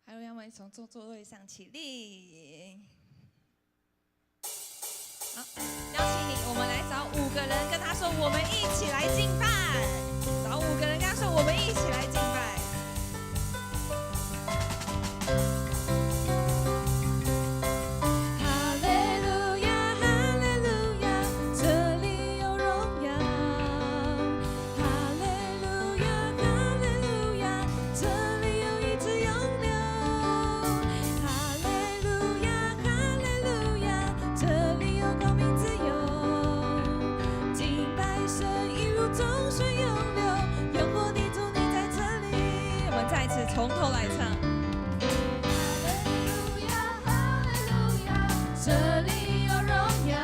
还有，让我们从座位上起立。好，邀请你，我们来找5个人，跟他说，我们一起来敬拜。找5个人，跟他说，我们一起来敬拜。从头来唱。这里有荣耀，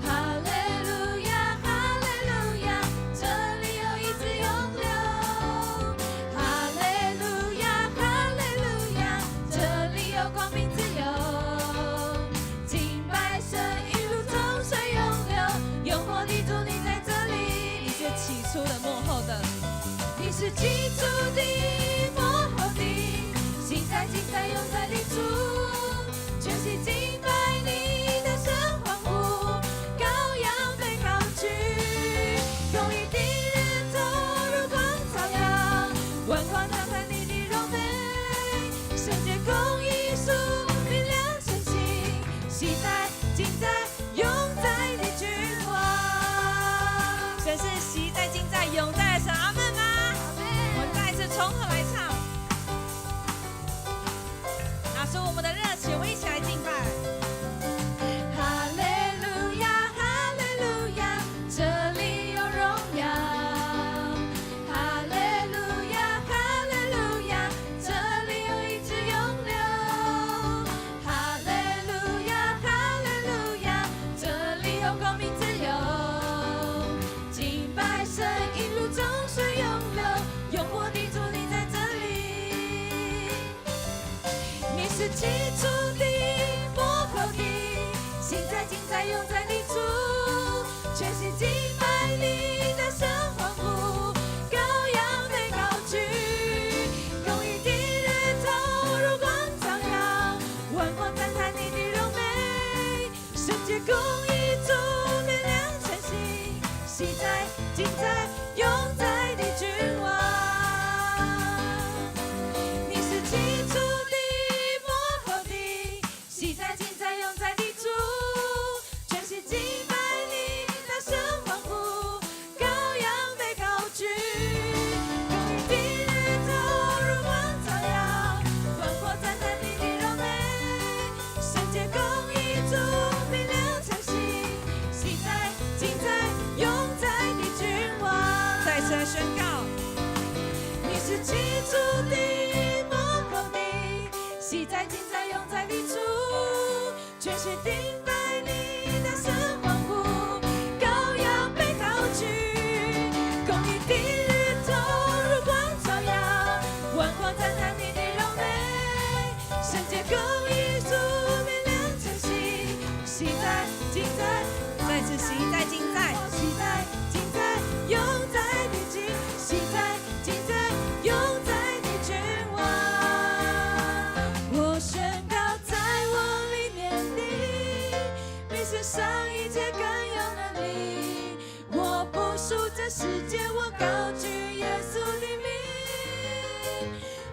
哈利路亚，哈利路亚，这里有医治永留，哈利路亚，哈利路亚，这里有光明自由，敬拜神一路从水涌流，永活的主你在这里，你是起初的幕后的，你是起初的幕后的，现在今在永在的主，全心敬拜你的神欢呼，羔羊被高举，公义的日头如光照耀，万光照看你的荣美，圣洁公义树明亮晨星，现在今在永在的君王，神是昔在今在永在的神，阿们吗？我们再一次从头来唱，拿出我们的热情，我们一起来敬拜。哈利路亚，哈利路亚，这里有荣耀。哈利路亚，哈利路亚，这里有医治永留。哈利路亚，哈利路亚，这里有光明自由，敬拜神一路中水涌流，永活的主你在这里，你是起初的幕后的，现在今在永在的主，全心敬拜你的神欢呼，羔羊被高举，公义的日头如光照耀，万光赞叹你的荣美，圣洁公义主明亮晨星，昔在今在永在的君王，你是起初的幕后的，昔在今在永在的主，全心敬拜你的神欢呼，羔羊被高举，公义的日头如光照耀，万国赞叹你的荣美，圣洁公义主明亮晨星，昔在今在永在的君王，再次来宣告，你是起初的幕后的，昔在今在永在的主，全心敬拜你的神欢呼，羔羊被高举，公义的日头如光照耀，万光赞叹你的荣美，圣洁公义主明亮晨星，昔在今在，再次昔在今在，昔在今在永在的君，昔在今在永在的君王，我宣告在我里面的，比世上一切更有能力，我不属这世界，我高举耶稣的名，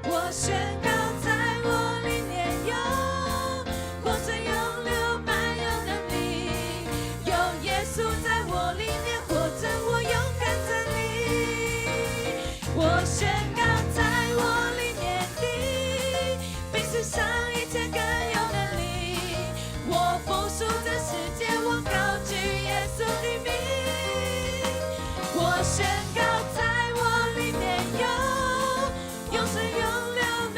我宣告在我里面有活水永流，满有能力，有耶稣在我里面活着，我勇敢站立，我宣告在我里面的，比世上一切更有能力，我不属这世界，我高举耶稣的名，我宣告在我里面有永生永流，满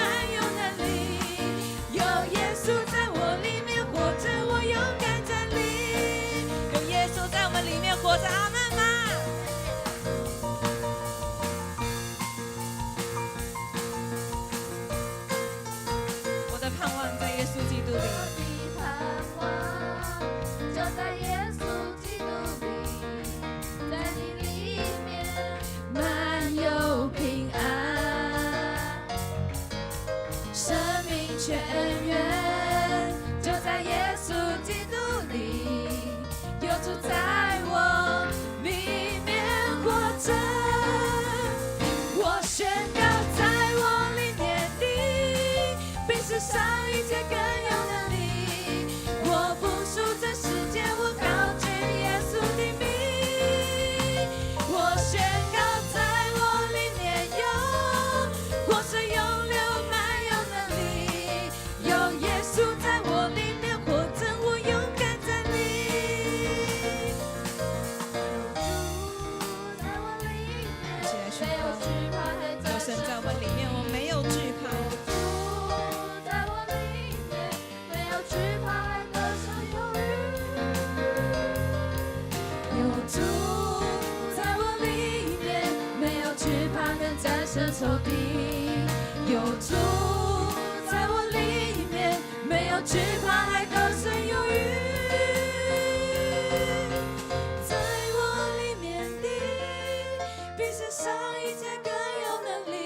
着仇敌，有主在我里面，没有惧怕，还得胜有余。在我里面的，比世上一切更有能力。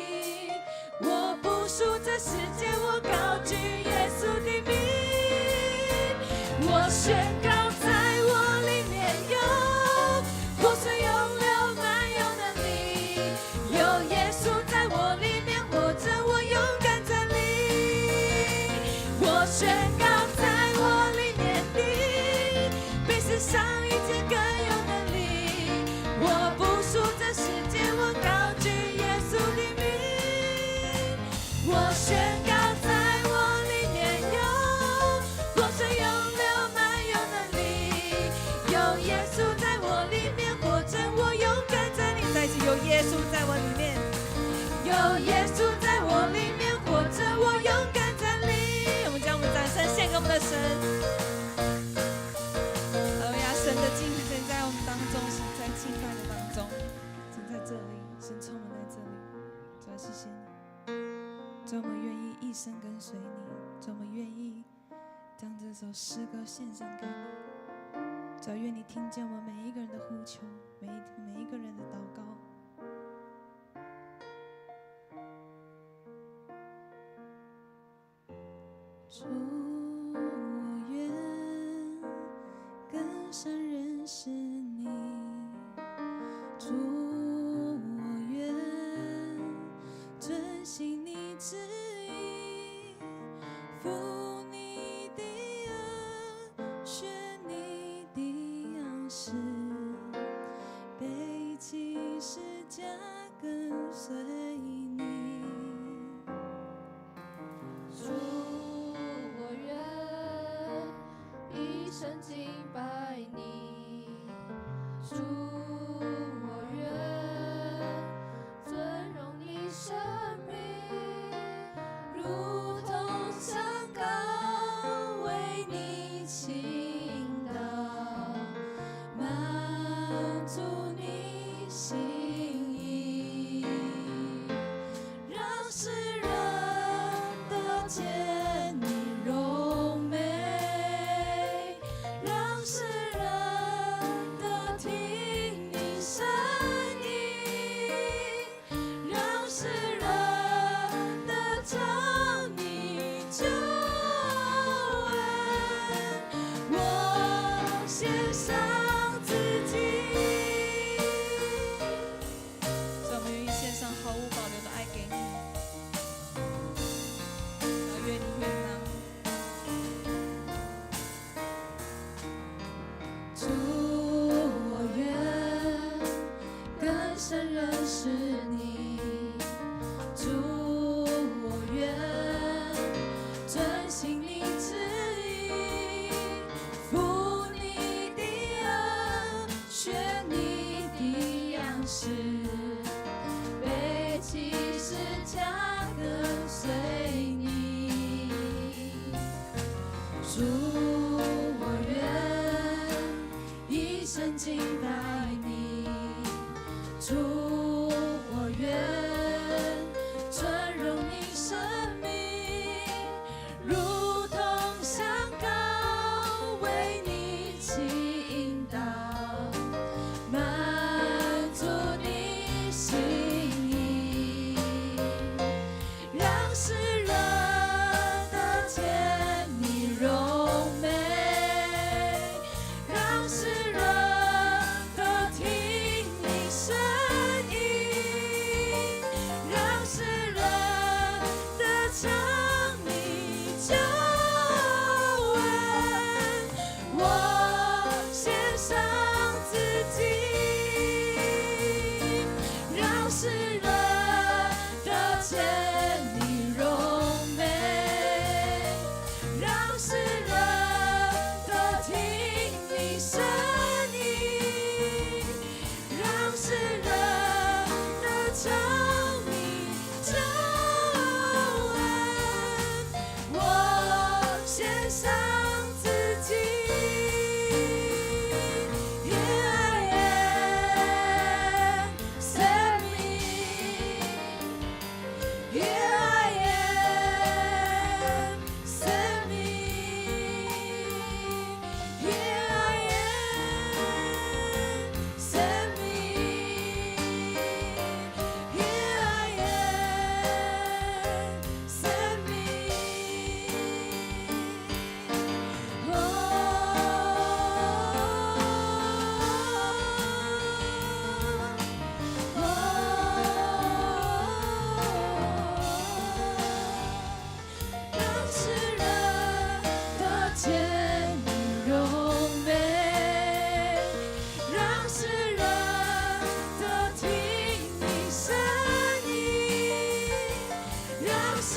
我不属这世界，我高举耶稣的名。我宣告，在我里面有活水涌流，满有能力。有耶稣在我里面活着，我勇敢站立。我宣告，在我里面的，比世上一切更有能力。我不属这世界，我高举耶稣的名。我宣告，在我里面有活水涌流，满有能力。有耶稣在我里面活着，我勇敢站立。再一次，有耶稣在我里面，有耶稣在我里面活着，我勇敢站立。我们将我们的掌声献给我们的神。哈利路亚，神的敬神在我们当中，神在敬拜的当中，神在这里，神充满在这里。主啊，谢谢你。主，我们愿意一生跟随你。主，我们愿意将这首诗歌献上给你。主，愿你听见我们每一个人的呼求，每一个人的祷告。主，我愿更深认识你。主，我愿遵行你旨意，服你的恩，学你的样式，背起十架跟随你。主，我愿一生敬拜你。主，我愿尊荣你生命，如同香膏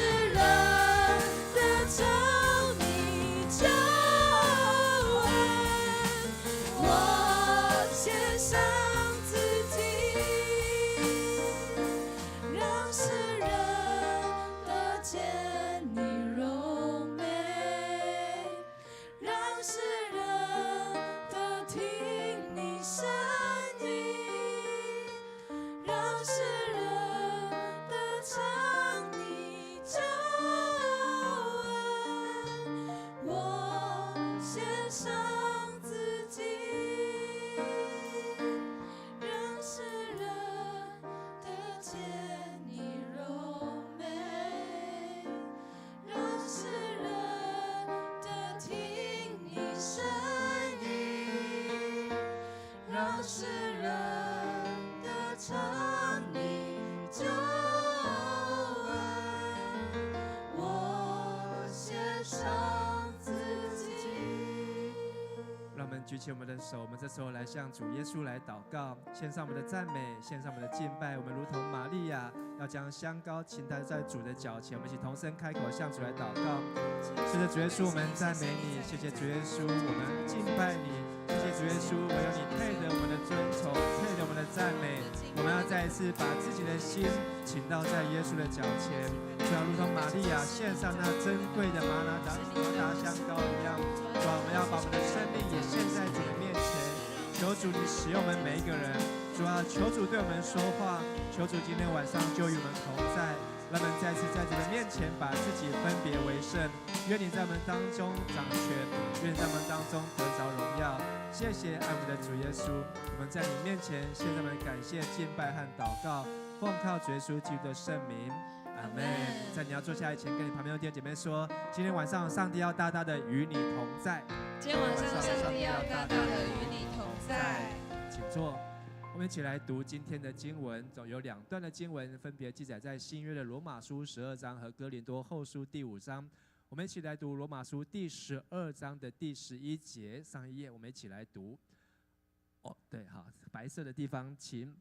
人得着你救恩，我献上自己，让世人得见你荣美，让世人得听你声音，让世人得唱你救恩，我献上自己，让世人得见你荣美，让世人得听你声音，让世人得唱你救恩，我献上自己。让我们举起我们的手，我们这时候来向主耶稣来祷告，献上我们的赞美，献上我们的敬拜。我们如同玛利亚，要将香膏倾倒在主的脚前。我们一起同声开口向主来祷告。是的，主耶稣，我们赞美你，谢谢主耶稣，我们敬拜你。谢谢主耶稣，唯有你配得我们的尊崇，配得我们的赞美。我们要再一次把自己的心倾倒在耶稣的脚前，就要如同玛利亚献上那珍贵的玛拿达香膏一样。主啊，我们要把我们的生命也献在主的面前，求主你使用我们每一个人。主啊，求主对我们说话，求主今天晚上就与我们同在。让我们再次在主的面前把自己分别为圣，愿你在我们当中掌权，愿你在我们当中得着荣耀。谢谢爱我们的主耶稣，我们在你面前献上我们感谢、敬拜和祷告，奉靠主耶稣基督的圣名，阿门。在你要坐下以前，跟你旁边的弟兄姐妹说，今天晚上上帝要大大的与你同在。今天晚上上帝要大大的与你同在。请坐。我们一起来读今天的经文，总有2段的经文，分别记载在新约的罗马书12章和哥林多后书第5章。我们一起来读罗马书第12章的第11节，上一页我们一起来读。哦，对，好，白色的地方，请。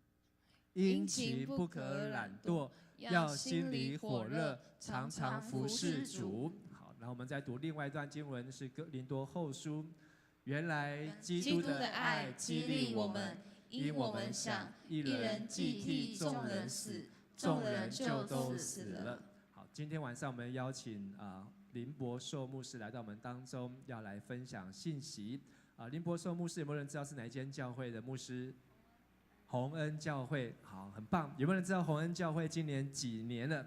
殷勤不可懒惰，要心里火热，常常服侍主。好，然后我们再读另外一段经文，是哥林多后书。原来基督的爱激励我们，因我们想一人既替众人死，众人就都死了。好，今天晚上我们邀请林伯寿牧师来到我们当中，要来分享信息。林伯寿牧师有没有人知道是哪一间教会的牧师？洪恩教会，好，很棒。有没有人知道洪恩教会今年几年了？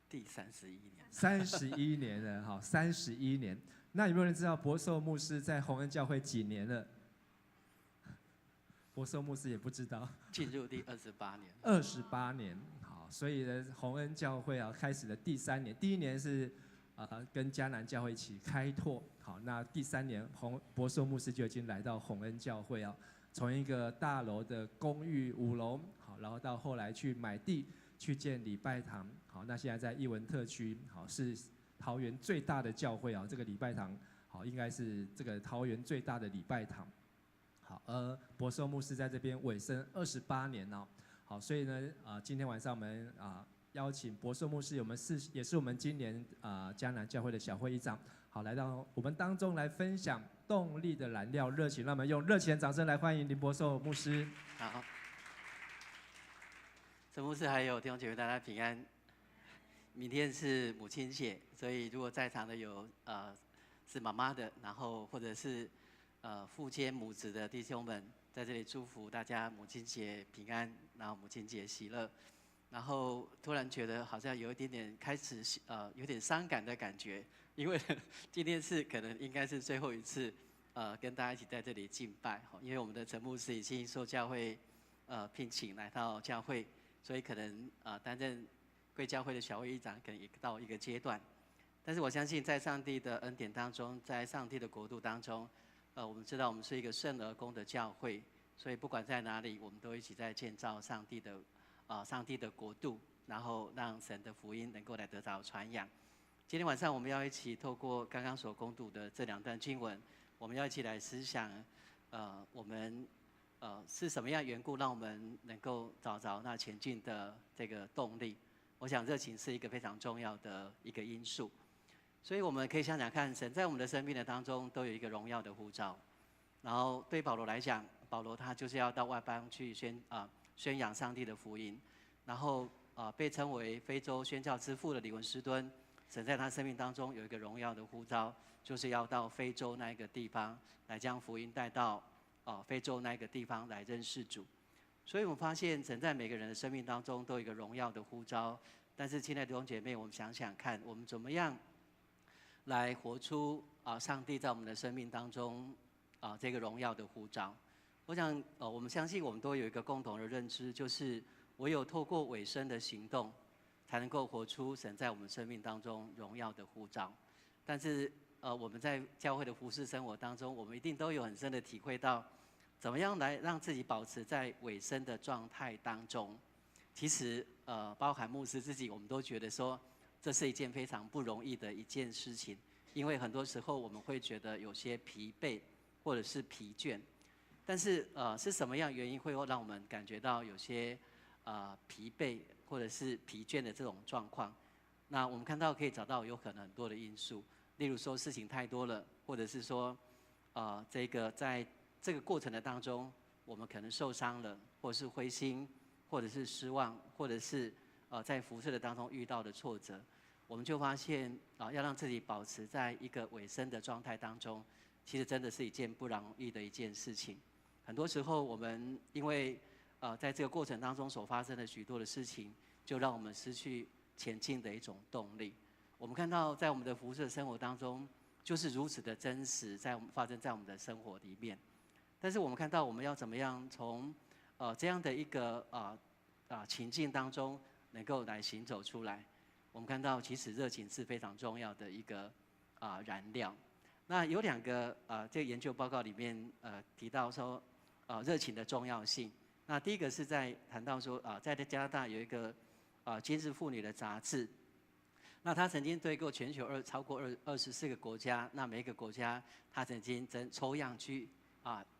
第31年。31年了，好，31年。那有没有人知道伯寿牧师在洪恩教会几年了？伯寿牧师也不知道。进入第28年。28年，好，所以呢，洪恩教会开始的第3年，第1年是跟迦南教会一起开拓，好，那第3年伯寿牧师就已经来到洪恩教会啊，从一个大楼的公寓5楼，好，然后到后来去买地去建礼拜堂，好，那现在在艺文特区，好，是桃园最大的教会啊，这个礼拜堂，好，应该是这个桃园最大的礼拜堂。好，伯寿牧师在这边委身28年哦，好，所以呢，今天晚上我们邀请伯寿牧师，也是我们今年迦南教会的小会议长，好，来到我们当中来分享动力的燃料热情，让我们用热情的掌声来欢迎林伯寿牧师。好，陈牧师还有弟兄姐妹大家平安。明天是母亲节，所以如果在场的有是妈妈的，然后或者是父兼母职的弟兄们，在这里祝福大家母亲节平安，然后母亲节喜乐。然后突然觉得好像有一点点开始有点伤感的感觉，因为今天是可能应该是最后一次跟大家一起在这里敬拜，因为我们的陈牧师已经受教会聘请来到教会，所以可能担任贵教会的小会议长可能也到一个阶段，但是我相信在上帝的恩典当中，在上帝的国度当中，我们知道我们是一个圣而公的教会，所以不管在哪里，我们都一起在建造上帝的国度，然后让神的福音能够来得着传扬。今天晚上我们要一起透过刚刚所攻读的这2段经文，我们要一起来思想，我们是什么样缘故让我们能够找着那前进的这个动力？我想热情是一个非常重要的一个因素。所以我们可以想想看，神在我们的生命的当中都有一个荣耀的呼召。然后对保罗来讲，保罗他就是要到外邦去宣扬上帝的福音。然后被称为非洲宣教之父的李文斯敦，神在他生命当中有一个荣耀的呼召，就是要到非洲那一个地方来将福音带到非洲那一个地方来认识主。所以我们发现神在每个人的生命当中都有一个荣耀的呼召。但是亲爱的弟兄姐妹，我们想想看，我们怎么样来活出上帝在我们的生命当中这个荣耀的呼召？我想我们相信我们都有一个共同的认知，就是唯有透过委身的行动，才能够活出神在我们生命当中荣耀的呼召。但是我们在教会的服事生活当中，我们一定都有很深的体会到，怎么样来让自己保持在委身的状态当中。其实包含牧师自己，我们都觉得说，这是一件非常不容易的一件事情，因为很多时候我们会觉得有些疲惫或者是疲倦。但是是什么样原因会让我们感觉到有些疲惫或者是疲倦的这种状况？那我们看到可以找到有可能很多的因素，例如说事情太多了，或者是说这个在这个过程的当中，我们可能受伤了，或者是灰心，或者是失望，或者是在服事的当中遇到的挫折，我们就发现要让自己保持在一个委身的状态当中，其实真的是一件不容易的一件事情。很多时候我们因为在这个过程当中所发生的许多的事情，就让我们失去前进的一种动力。我们看到在我们的服事生活当中，就是如此的真实，发生在我们的生活里面。但是我们看到我们要怎么样从这样的一个情境当中能够来行走出来。我们看到其实热情是非常重要的一个燃料。那有2个这个研究报告里面提到说热情的重要性。那第一个是在谈到说在加拿大有一个今日妇女的杂志，那他曾经对过全球超过24个国家，那每一个国家他曾经抽样去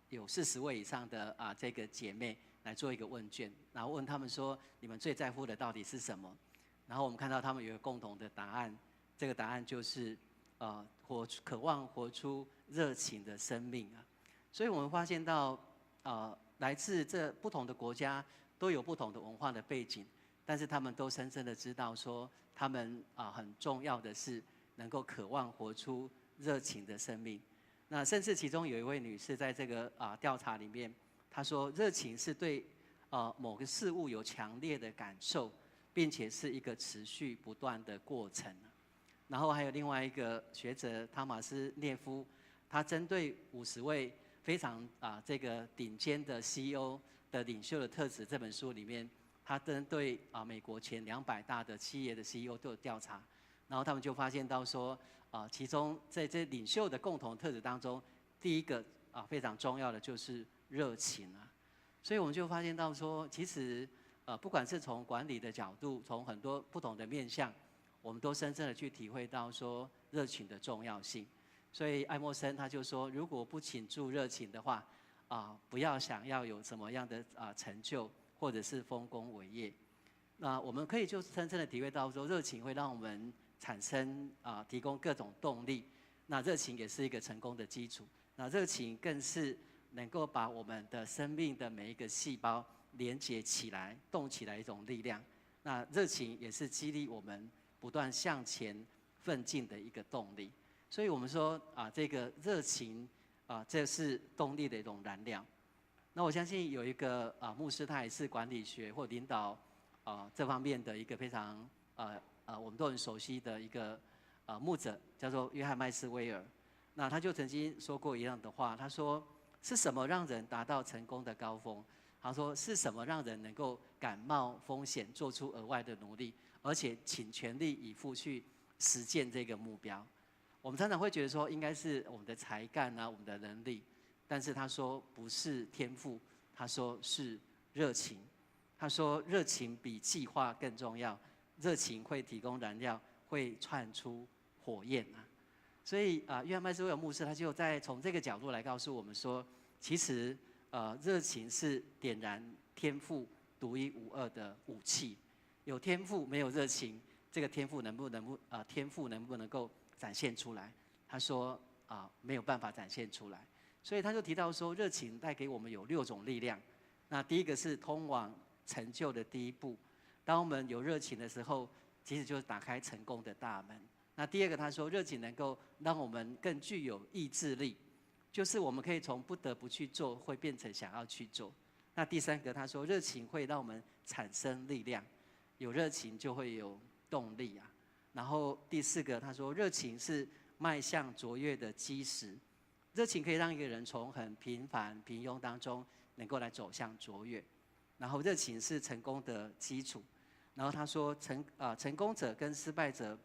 有40位以上的这个姐妹来做一个问卷，然后问他们说你们最在乎的到底是什么？然后我们看到他们有一个共同的答案，这个答案就是渴望活出热情的生命啊。所以我们发现到来自这不同的国家都有不同的文化的背景，但是他们都深深的知道说，他们很重要的是能够渴望活出热情的生命。那甚至其中有一位女士在这个调查里面，她说热情是对某个事物有强烈的感受，并且是一个持续不断的过程。然后还有另外一个学者汤马斯涅夫，他针对50位非常这个顶尖的 CEO 的领袖的特质这本书里面，他针对美国前200大的企业的 CEO 都有调查，然后他们就发现到说其中在这领袖的共同特质当中，第一个非常重要的就是热情啊。所以我们就发现到说，其实不管是从管理的角度，从很多不同的面向，我们都深深的去体会到说热情的重要性。所以爱默生他就说，如果不倾注热情的话，不要想要有什么样的成就或者是丰功伟业。那我们可以就深深的体会到说，热情会让我们产生提供各种动力。那热情也是一个成功的基础。那热情更是能够把我们的生命的每一个细胞连接起来、动起来一种力量。那热情也是激励我们不断向前奋进的一个动力。所以我们说这个热情这是动力的一种燃料。那我相信有一个牧师，他也是管理学或领导这方面的一个非常我们都很熟悉的一个牧者，叫做约翰麦斯威尔。那他就曾经说过一样的话，他说：是什么让人达到成功的高峰？他说：是什么让人能够敢冒风险，做出额外的努力，而且倾全力以赴去实践这个目标？我们常常会觉得说，应该是我们的才干我们的能力，但是他说不是天赋，他说是热情。他说热情比计划更重要，热情会提供燃料，会窜出火焰啊。所以约翰麦斯威尔牧师他就从这个角度来告诉我们说，其实热情是点燃天赋独一无二的武器。有天赋没有热情，这个天赋能不能够展现出来？他说没有办法展现出来。所以他就提到说，热情带给我们有6种力量。那第一个是通往成就的第一步。当我们有热情的时候，其实就是打开成功的大门。那第二个，他说热情能够让我们更具有意志力，就是我们可以从不得不去做，会变成想要去做。那第三个，他说热情会让我们产生力量，有热情就会有动力啊。然后第4个，他说热情是迈向卓越的基石，热情可以让一个人从很平凡、平庸当中能够来走向卓越。然后热情是成功的基础。然后他说成功者跟失败者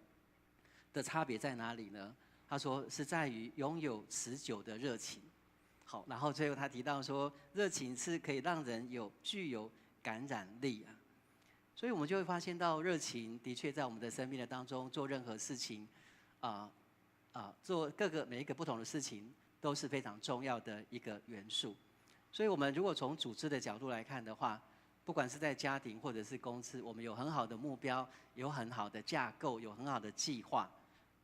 的差别在哪里呢？他说是在于拥有持久的热情。好，然后最后他提到说，热情是可以让人具有感染力啊。所以我们就会发现到，热情的确在我们的生命的当中，做任何事情，做每一个不同的事情，都是非常重要的一个元素。所以我们如果从组织的角度来看的话，不管是在家庭或者是公司，我们有很好的目标，有很好的架构，有很好的计划，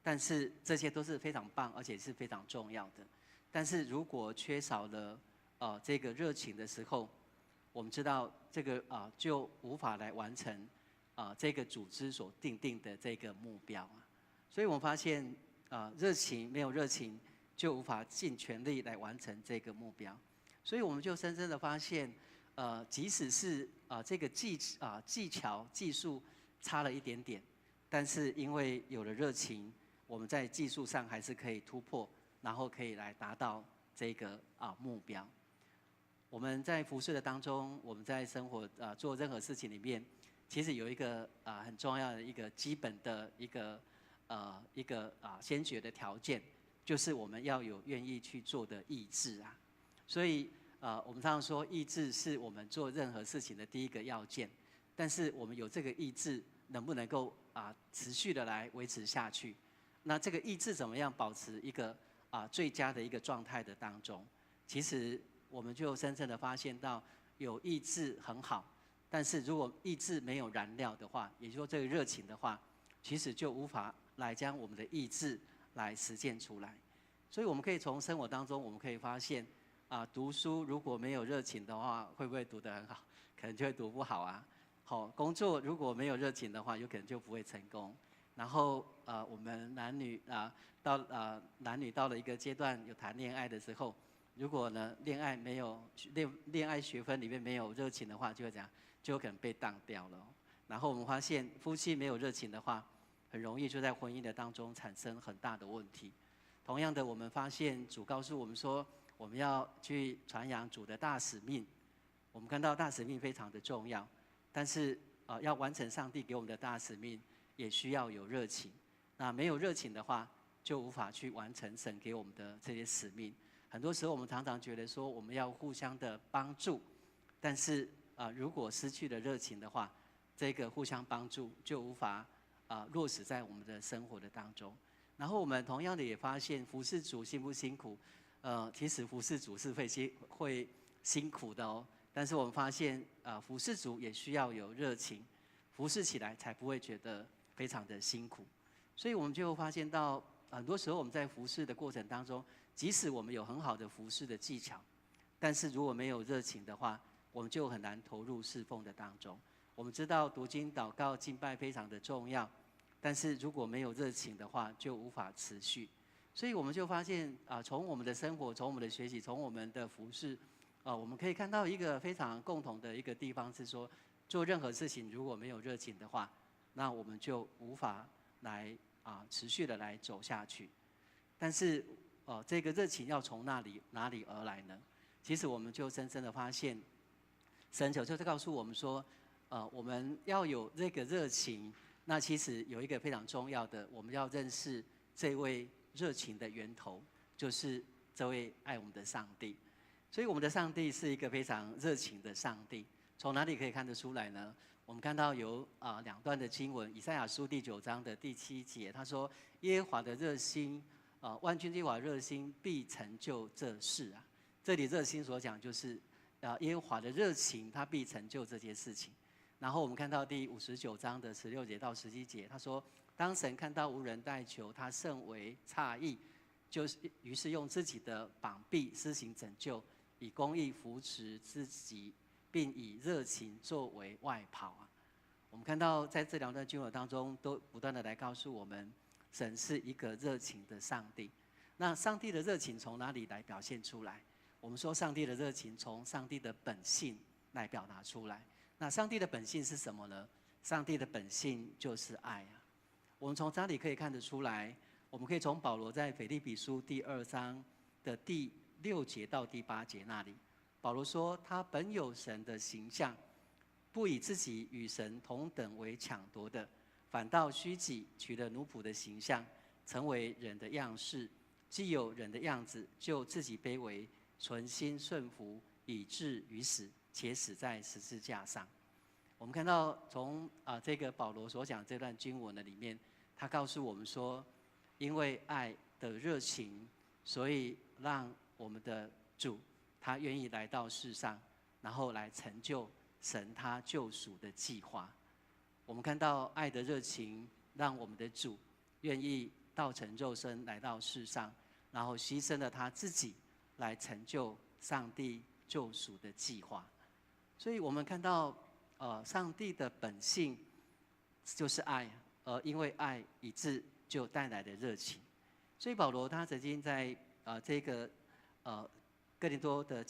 但是这些都是非常棒，而且是非常重要的。但是如果缺少了这个热情的时候，我们知道这个就无法来完成这个组织所定的这个目标啊。所以我们发现没有热情就无法尽全力来完成这个目标。所以我们就深深的发现，即使是这个技巧技术差了一点点，但是因为有了热情，我们在技术上还是可以突破，然后可以来达到这个目标。我们在服事的当中，我们在生活做任何事情里面，其实有一个很重要的一个基本的一个先决的条件，就是我们要有愿意去做的意志啊。所以我们常常说，意志是我们做任何事情的第一个要件。但是我们有这个意志，能不能够持续的来维持下去？那这个意志怎么样保持一个最佳的一个状态的当中？其实我们就深深的发现到，有意志很好，但是如果意志没有燃料的话，也就是说这个热情的话，其实就无法来将我们的意志来实践出来。所以我们可以从生活当中，我们可以发现，读书如果没有热情的话，会不会读得很好？可能就会读不好啊。好，工作如果没有热情的话，有可能就不会成功。然后我们男女到了一个阶段，有谈恋爱的时候，如果呢恋爱学分里面没有热情的话，就会怎样？就有可能被当掉了。然后我们发现，夫妻没有热情的话，很容易就在婚姻的当中产生很大的问题。同样的，我们发现主告诉我们说，我们要去传扬主的大使命。我们看到大使命非常的重要，但是要完成上帝给我们的大使命，也需要有热情。那没有热情的话，就无法去完成神给我们的这些使命。很多时候，我们常常觉得说，我们要互相的帮助，但是如果失去了热情的话，这个互相帮助就无法落实在我们的生活的当中。然后我们同样的也发现，服事主辛不辛苦？其实服事主是会辛苦的哦。但是我们发现，服事主也需要有热情，服事起来才不会觉得非常的辛苦。所以我们就发现到，很多时候我们在服事的过程当中，即使我们有很好的服事的技巧，但是如果没有热情的话，我们就很难投入侍奉的当中。我们知道读经、祷告、敬拜非常的重要，但是如果没有热情的话，就无法持续。所以我们就发现从我们的生活、从我们的学习、从我们的服事，我们可以看到一个非常共同的一个地方是说，做任何事情如果没有热情的话，那我们就无法来持续的来走下去。但是这个热情要从哪里而来呢？其实我们就深深的发现，神就是告诉我们说，我们要有这个热情。那其实有一个非常重要的，我们要认识这位热情的源头，就是这位爱我们的上帝。所以我们的上帝是一个非常热情的上帝。从哪里可以看得出来呢？我们看到有2段的经文，以赛亚书第9章的第7节，他说：“耶和华的热心，万军之耶和华热心必成就这事啊。”这里热心所讲就是耶和华的热情，他必成就这件事情。然后我们看到第59章的16节到17节，他说：“当神看到无人代求，他甚为诧异，于是用自己的膀臂施行拯救，以公义扶持自己，并以热情作为外袍啊。”我们看到在这2段经文当中，都不断的来告诉我们，神是一个热情的上帝。那上帝的热情从哪里来表现出来？我们说上帝的热情从上帝的本性来表达出来。那上帝的本性是什么呢？上帝的本性就是爱啊。我们从这里可以看得出来，我们可以从保罗在腓立比书第2章的第6节到第8节那里，保罗说他本有神的形象，不以自己与神同等为抢夺的，反倒虚己，取了奴仆的形象，成为人的样式。既有人的样子，就自己卑微，存心顺服，以至于死，且死在十字架上。我们看到从这个保罗所讲这段经文的里面，他告诉我们说，因为爱的热情，所以让我们的主他愿意来到世上，然后来成就神他救赎的计划。我们看到爱的热情，让我们的主愿意道成肉身来到世上，然后牺牲了他自己，来成就上帝救赎的计划。所以我们看到上帝的本性就是爱，而因为爱以致就带来的热情。所以保罗他曾经在这个哥林多的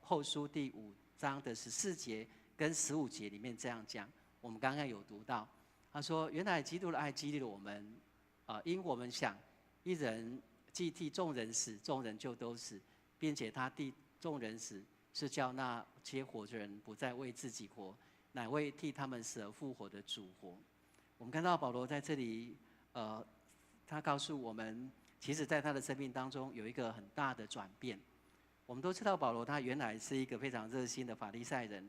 后书第5章的14节跟15节里面这样讲，我们刚刚有读到，他说：“原来基督的爱激励了我们，因我们想一人既替众人死，众人就都死，并且他替众人死，是叫那些活着人不再为自己活，乃为替他们死而复活的主活。”我们看到保罗在这里，他告诉我们，其实在他的生命当中有一个很大的转变。我们都知道保罗他原来是一个非常热心的法利赛人，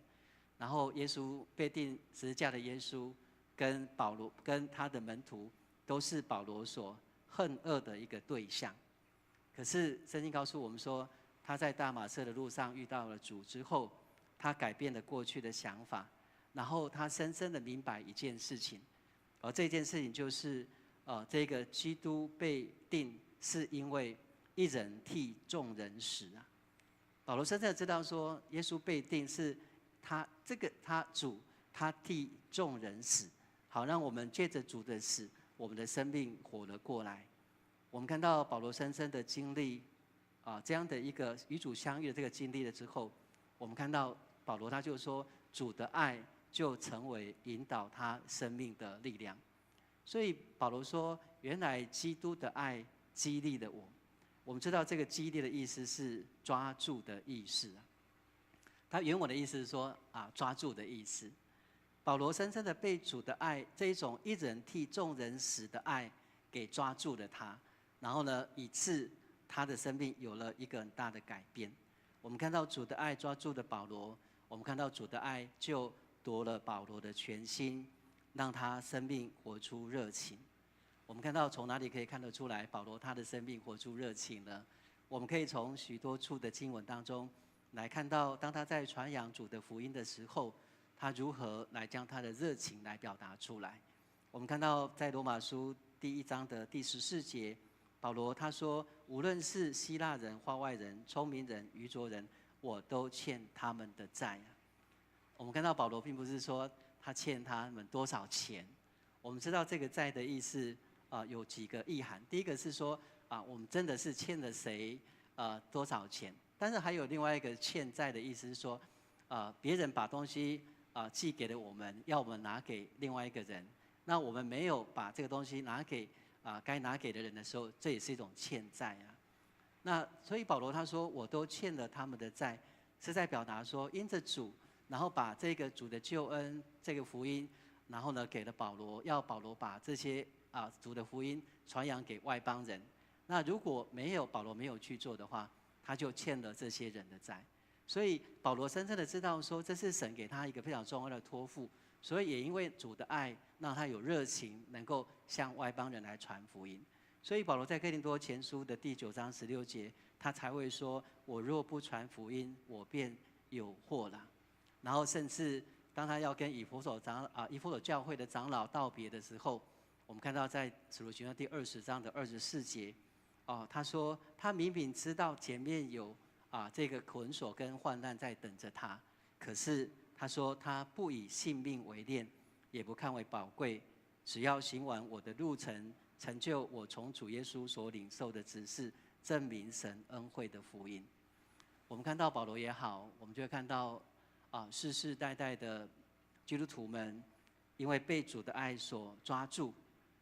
然后耶稣被钉十字架的耶稣跟保罗跟他的门徒都是保罗所恨恶的一个对象。可是圣经告诉我们说，他在大马色的路上遇到了主之后，他改变了过去的想法，然后他深深的明白一件事情，而这件事情就是这个基督被钉是因为一人替众人死啊。保罗深深的知道说，耶稣被钉是他主他替众人死，好让我们借着主的死，我们的生命活了过来。我们看到保罗深深的经历这样的一个与主相遇的这个经历了之后，我们看到保罗他就说，主的爱就成为引导他生命的力量。所以保罗说，原来基督的爱激励了我。我们知道这个激励的意思是抓住的意思啊。他原文的意思是说抓住的意思。保罗深深的被主的爱，这一种一人替众人死的爱给抓住了他，然后呢，以致他的生命有了一个很大的改变。我们看到主的爱抓住了保罗，我们看到主的爱就夺了保罗的全心，让他生命活出热情。我们看到从哪里可以看得出来保罗他的生命活出热情呢？我们可以从许多处的经文当中来看到，当他在传扬主的福音的时候，他如何来将他的热情来表达出来。我们看到在罗马书第1章的第14节，保罗他说，无论是希腊人、化外人、聪明人、愚拙人，我都欠他们的债啊。我们看到保罗并不是说他欠他们多少钱，我们知道这个债的意思有几个意涵。第一个是说我们真的是欠了谁多少钱，但是还有另外一个欠债的意思是说别人把东西寄给了我们，要我们拿给另外一个人，那我们没有把这个东西拿给该拿给的人的时候，这也是一种欠债啊。那所以保罗他说，我都欠了他们的债，是在表达说，因着主，然后把这个主的救恩这个福音，然后呢给了保罗，要保罗把这些主的福音传扬给外邦人。那如果保罗没有去做的话，他就欠了这些人的债。所以保罗深深的知道说，这是神给他一个非常重要的托付，所以也因为主的爱，让他有热情能够向外邦人来传福音。所以保罗在哥林多前书的第9章16节，他才会说，我若不传福音，我便有祸了。然后甚至当他要跟以弗所教会的长老道别的时候，我们看到在使徒行传第20章的24节，他说他明明知道前面有这个捆锁跟患难在等着他，可是他说他不以性命为念，也不看为宝贵，只要行完我的路程，成就我从主耶稣所领受的指示，证明神恩惠的福音。我们看到保罗也好，我们就会看到世世代代的基督徒们，因为被主的爱所抓住，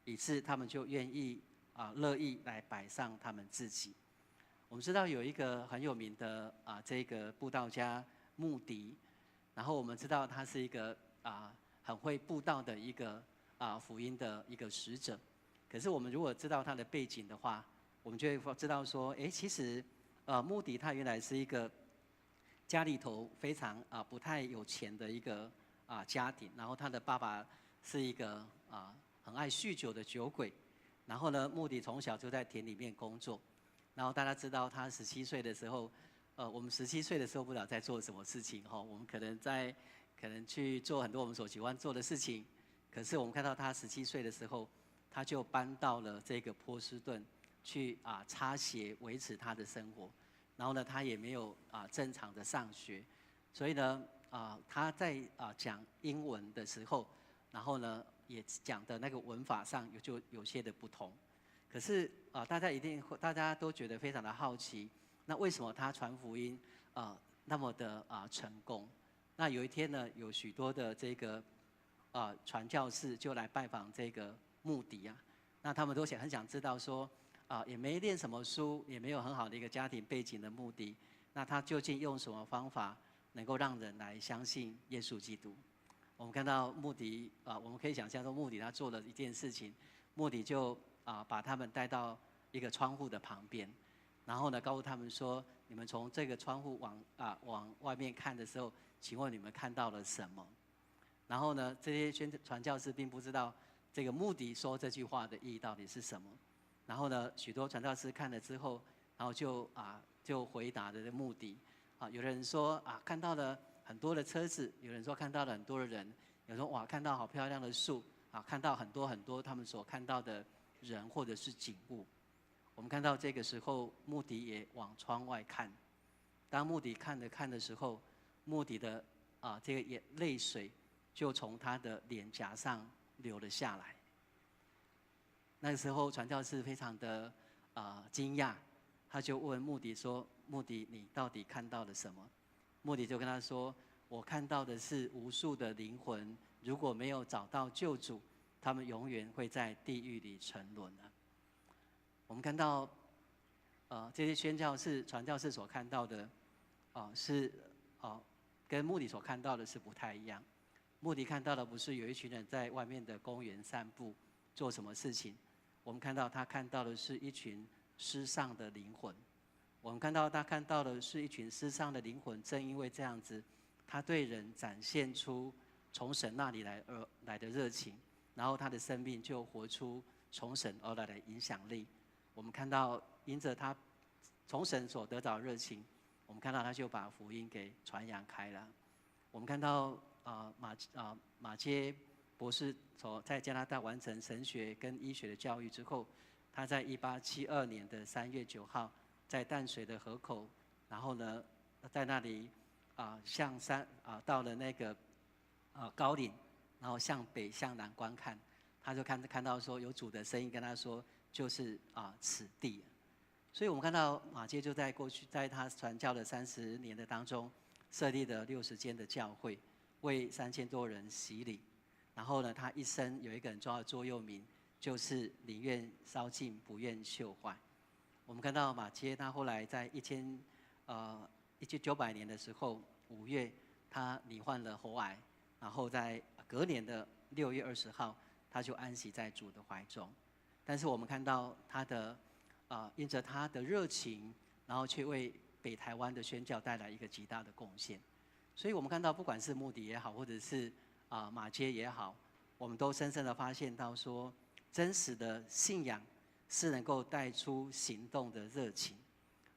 以致他们就愿意乐意来摆上他们自己。我们知道有一个很有名的这个布道家穆迪，然后我们知道他是一个很会布道的一个福音的一个使者。可是我们如果知道他的背景的话，我们就会知道说，其实穆迪他原来是一个家里头非常不太有钱的一个家庭，然后他的爸爸是一个很爱酗酒的酒鬼，然后呢，穆迪从小就在田里面工作，然后大家知道他17岁的时候，我们17岁的时候不知道在做什么事情我们可能去做很多我们所喜欢做的事情，可是我们看到他17岁的时候，他就搬到了这个波士顿去擦鞋维持他的生活，然后呢，他也没有正常的上学，所以呢他在讲英文的时候，然后呢也讲的那个文法上就有些的不同，可是大家都觉得非常的好奇，那为什么他传福音那么的成功？那有一天呢，有许多的这个传教士就来拜访这个穆迪那他们都很想知道说也没念什么书，也没有很好的一个家庭背景的穆迪，那他究竟用什么方法能够让人来相信耶稣基督？我们看到穆迪我们可以想象说穆迪他做了一件事情，穆迪就把他们带到一个窗户的旁边，然后呢告诉他们说，你们从这个窗户往外面看的时候，请问你们看到了什么？然后呢，这些传教士并不知道这个穆迪说这句话的意义到底是什么。然后呢，许多传教士看了之后，然后就回答的穆迪有的人说看到了很多的车子，有人说看到了很多的人，有人说哇看到好漂亮的树看到很多他们所看到的人或者是景物。我们看到这个时候，穆迪也往窗外看。当穆迪看的时候，穆迪的这个泪水就从他的脸颊上流了下来。那个时候，传教士非常的惊讶，他就问穆迪说：“穆迪，你到底看到了什么？”穆迪就跟他说：“我看到的是无数的灵魂，如果没有找到救主，他们永远会在地狱里沉沦了。”我们看到，这些宣教士、传教士所看到的，跟穆迪所看到的是不太一样。穆迪看到的不是有一群人在外面的公园散步，做什么事情。我们看到他看到的是一群失丧的灵魂，我们看到他看到的是一群失丧的灵魂。正因为这样子，他对人展现出从神那里来的热情，然后他的生命就活出从神而来的影响力。我们看到，因着他从神所得到的热情，我们看到他就把福音给传扬开了。我们看到马偕博士在加拿大完成神学跟医学的教育之后，他在1872年的3月9号，在淡水的河口，然后呢，在那里向山到了那个高岭，然后向北向南观看，他就看到说有主的声音跟他说，就是此地。所以我们看到马偕就在过去在他传教的30年的当中，设立了60间的教会，为3000多人洗礼。然后呢，他一生有一个很重要的座右铭，就是宁愿烧尽，不愿锈坏。我们看到马偕，他后来在1900年的时候5月，他罹患了喉癌，然后在隔年的6月20号，他就安息在主的怀中。但是我们看到他的因着他的热情，然后却为北台湾的宣教带来一个极大的贡献。所以我们看到，不管是穆迪也好，或者是马偕也好，我们都深深的发现到说，真实的信仰是能够带出行动的热情。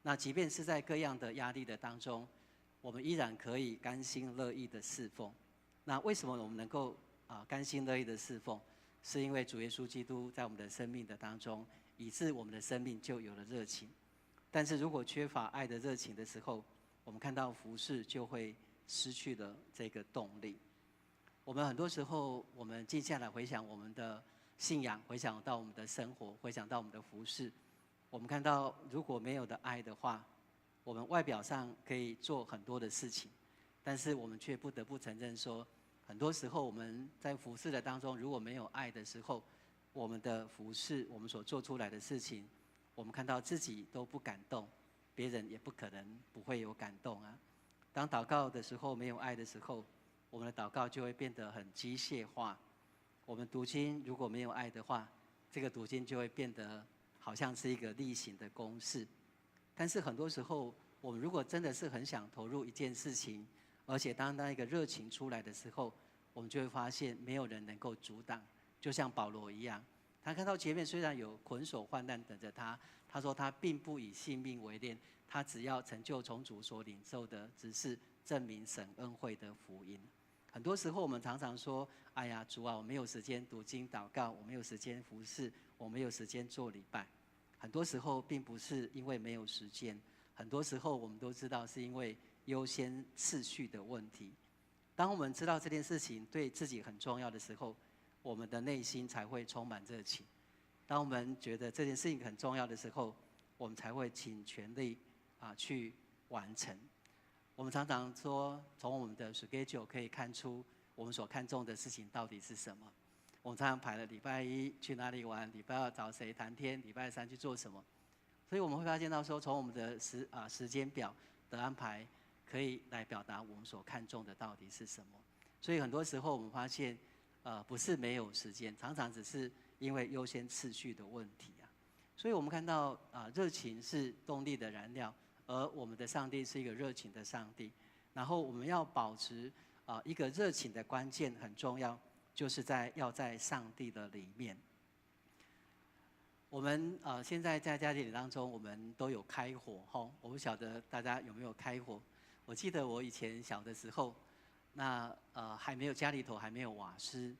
那即便是在各样的压力的当中，我们依然可以甘心乐意的侍奉。那为什么我们能够甘心乐意的侍奉？是因为主耶稣基督在我们的生命的当中，以致我们的生命就有了热情。但是如果缺乏爱的热情的时候，我们看到服事就会失去了这个动力。我们很多时候，我们静下来回想我们的信仰，回想到我们的生活，回想到我们的服事，我们看到如果没有的爱的话，我们外表上可以做很多的事情，但是我们却不得不承认说，很多时候我们在服事的当中，如果没有爱的时候，我们的服事，我们所做出来的事情，我们看到自己都不感动，别人也不可能不会有感动啊。当祷告的时候没有爱的时候，我们的祷告就会变得很机械化。我们读经如果没有爱的话，这个读经就会变得好像是一个例行的公事。但是很多时候，我们如果真的是很想投入一件事情，而且当那一个热情出来的时候，我们就会发现没有人能够阻挡。就像保罗一样，他看到前面虽然有捆锁患难等着他，他说他并不以性命为念，他只要成就从主所领受的，只是证明神恩惠的福音。很多时候我们常常说，哎呀，主啊，我没有时间读经祷告，我没有时间服事，我没有时间做礼拜。很多时候并不是因为没有时间，很多时候我们都知道是因为优先次序的问题。当我们知道这件事情对自己很重要的时候，我们的内心才会充满热情。当我们觉得这件事情很重要的时候，我们才会尽全力去完成。我们常常说，从我们的 schedule 可以看出我们所看重的事情到底是什么。我们常常排了礼拜一去哪里玩，礼拜二找谁谈天，礼拜三去做什么。所以我们会发现到说，从我们的时间表的安排，可以来表达我们所看重的到底是什么。所以很多时候我们发现，不是没有时间，常常只是因为优先次序的问题啊。所以我们看到热情是动力的燃料，而我们的上帝是一个热情的上帝。然后我们要保持一个热情的关键很重要，就是要在上帝的里面。我们现在在家庭当中，我们都有开火吼，我不晓得大家有没有开火。我记得我以前小的时候，那还没有家里头还没有瓦斯，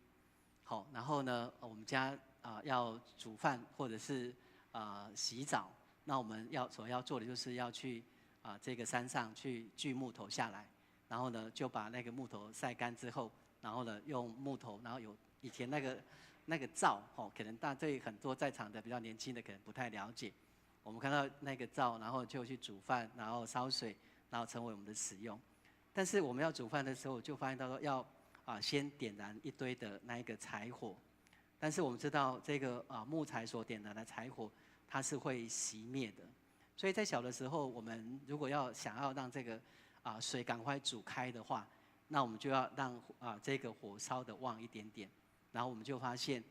好，然后呢，我们家要煮饭或者是洗澡，那我们所要做的就是要去这个山上去锯木头下来，然后呢就把那个木头晒干之后，然后呢用木头，然后有以前那个灶可能对很多在场的比较年轻的可能不太了解。我们看到那个灶，然后就去煮饭，然后烧水，然后成为我们的使用。但是我们要煮饭的时候，就发现到说要先点燃一堆的那一个柴火。但是我们知道这个木材所点燃的柴火，它是会熄灭的。所以在小的时候，我们如果想要让这个水赶快煮开的话，那我们就要让这个火烧得旺一点点。然后我们就发现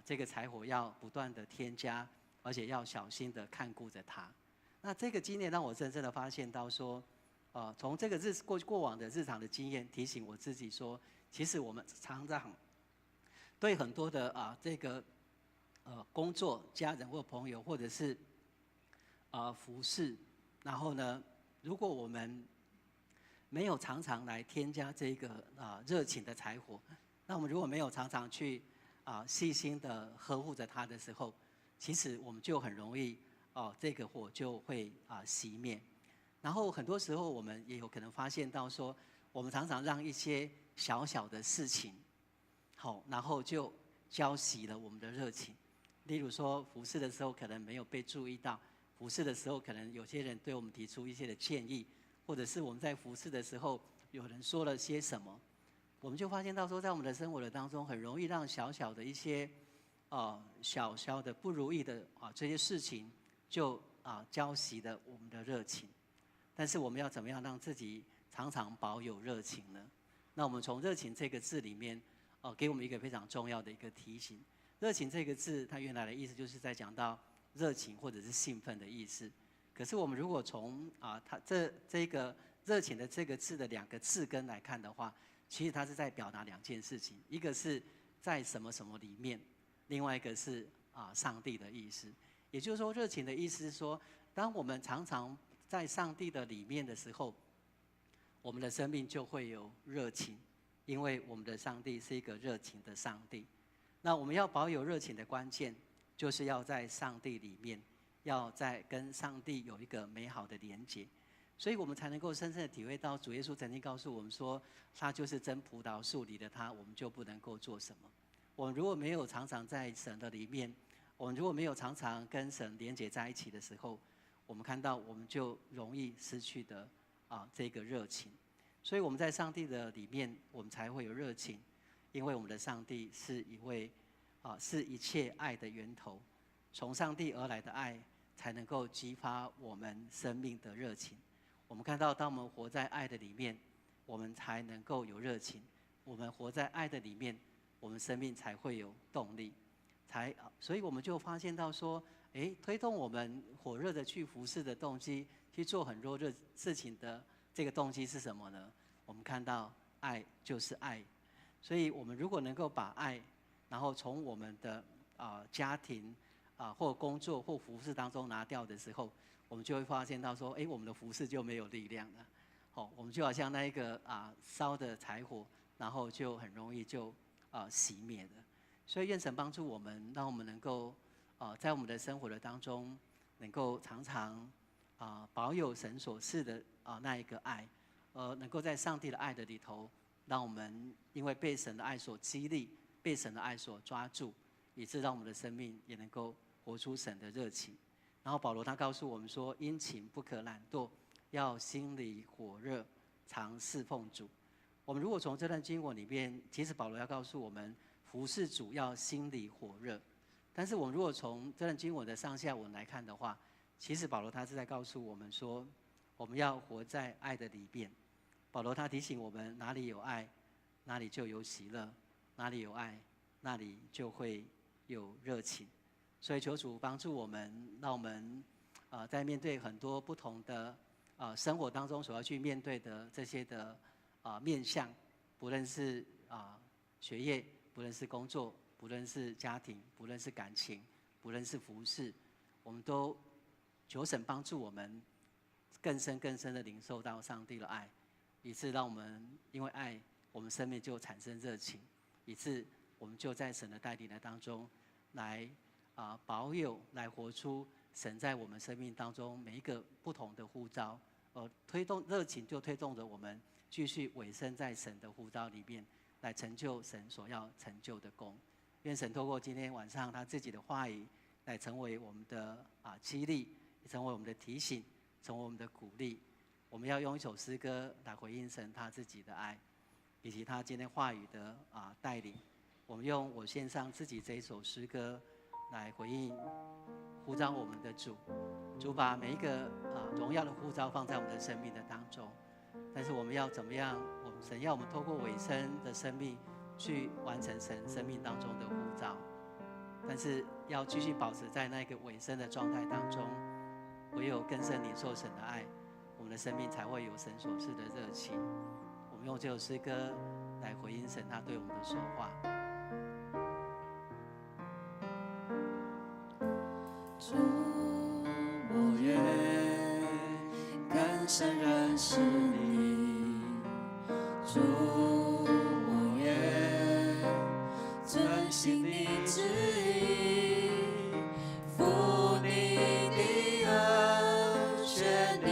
这个柴火要不断的添加，而且要小心的看顾着它。那这个经验让我真正的发现到说，从这个过往的日常的经验提醒我自己说，其实我们常常对很多的这个工作、家人或朋友，或者是服侍，然后呢，如果我们没有常常来添加这个热情的柴火，那我们如果没有常常去细心的呵护着它的时候，其实我们就很容易这个火就会熄灭。然后很多时候我们也有可能发现到说，我们常常让一些小小的事情，好，然后就浇熄了我们的热情。例如说服侍的时候可能没有被注意到，服侍的时候可能有些人对我们提出一些的建议，或者是我们在服侍的时候有人说了些什么，我们就发现到说，在我们的生活的当中，很容易让小小的一些小小的不如意的这些事情，就浇熄了我们的热情。但是我们要怎么样让自己常常保有热情呢？那我们从热情这个字里面，给我们一个非常重要的一个提醒。热情这个字，它原来的意思就是在讲到热情或者是兴奋的意思。可是我们如果从它这个热情的这个字的两个字根来看的话，其实它是在表达两件事情，一个是在什么什么里面，另外一个是上帝的意思。也就是说，热情的意思是说，当我们常常在上帝的里面的时候，我们的生命就会有热情，因为我们的上帝是一个热情的上帝。那我们要保有热情的关键，就是要在上帝里面，要在跟上帝有一个美好的连结，所以我们才能够深深的体会到主耶稣曾经告诉我们说，他就是真葡萄树里的他，我们就不能够做什么。我们如果没有常常在神的里面，我们如果没有常常跟神连结在一起的时候，我们看到我们就容易失去的这个热情。所以我们在上帝的里面，我们才会有热情，因为我们的上帝是一位是一切爱的源头，从上帝而来的爱才能够激发我们生命的热情。我们看到，当我们活在爱的里面，我们才能够有热情；我们活在爱的里面，我们生命才会有动力。所以我们就发现到说，推动我们火热的去服侍的动机，去做很多热事情的这个动机是什么呢？我们看到爱就是爱，所以我们如果能够把爱，然后从我们的家庭或工作或服侍当中拿掉的时候，我们就会发现到说，我们的服侍就没有力量了。我们就好像那一个烧的柴火，然后就很容易就熄灭了。所以愿神帮助我们，让我们能够在我们的生活的当中，能够常常保有神所赐的那一个爱，能够在上帝的爱的里头，让我们因为被神的爱所激励，被神的爱所抓住，以致让我们的生命也能够活出神的热情。然后保罗他告诉我们说，殷勤不可懒惰，要心里火热，常侍奉主。我们如果从这段经文里面，其实保罗要告诉我们，服侍主要心里火热。但是我们如果从这段经文的上下文来看的话，其实保罗他是在告诉我们说，我们要活在爱的里面。保罗他提醒我们，哪里有爱，哪里就有喜乐；哪里有爱，那里就会有热情。所以求主帮助我们，让我们在面对很多不同的生活当中所要去面对的这些的面向，不论是学业，不论是工作，不论是家庭，不论是感情，不论是服事，我们都求神帮助我们更深更深的领受到上帝的爱，以致让我们因为爱，我们生命就产生热情，以致我们就在神的带领的当中来保有，来活出神在我们生命当中每一个不同的呼召，推动热情就推动着我们继续委身在神的呼召里面，来成就神所要成就的功。愿神透过今天晚上他自己的话语，来成为我们的激励，成为我们的提醒，成为我们的鼓励。我们要用一首诗歌来回应神他自己的爱，以及他今天话语的带领。我们用我献上自己这一首诗歌来回应呼召我们的主。主把每一个荣耀的呼召放在我们的生命的当中，但是我们要怎么样？神要我们透过委身的生命去完成神生命当中的呼召，但是要继续保持在那个委身的状态当中，唯有更深领受神的爱，我们的生命才会有神所赐的热情。我们用这首诗歌来回应神他对我们的说话。主，我愿更深认识你，主，我愿遵行你旨意，服你的恩，学你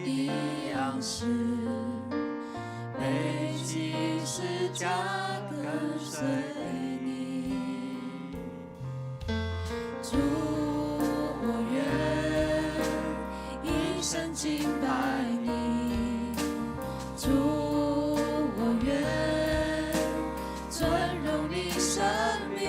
的样式，背起十架跟随你。主，我愿一生敬拜你，主，我愿尊荣你生命，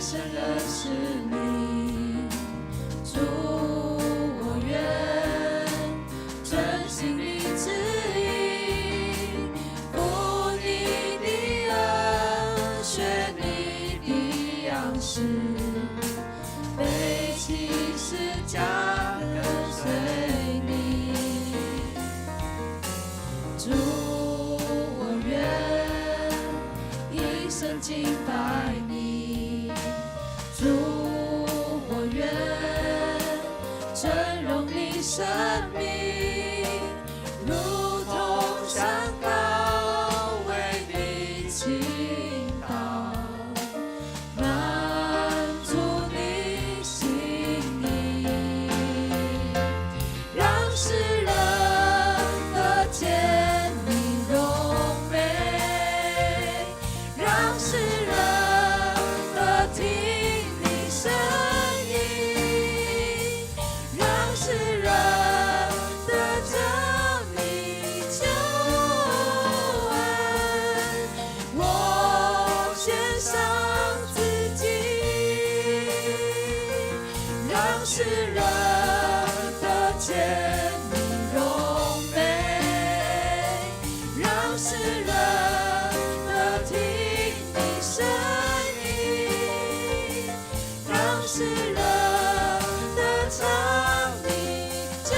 深认识你。主，我愿遵行你旨意，服你的恩，学你的样式，背起十架跟随你。主，我愿一生敬拜你。主，我愿尊荣你生命，如同山高为你倾倒，满足你心意，让世人得见你荣美，让世人得听你声音，让世人得着你救恩。我献上自己，让世人得见你荣美，让世人得听你声音，让世人得尝你救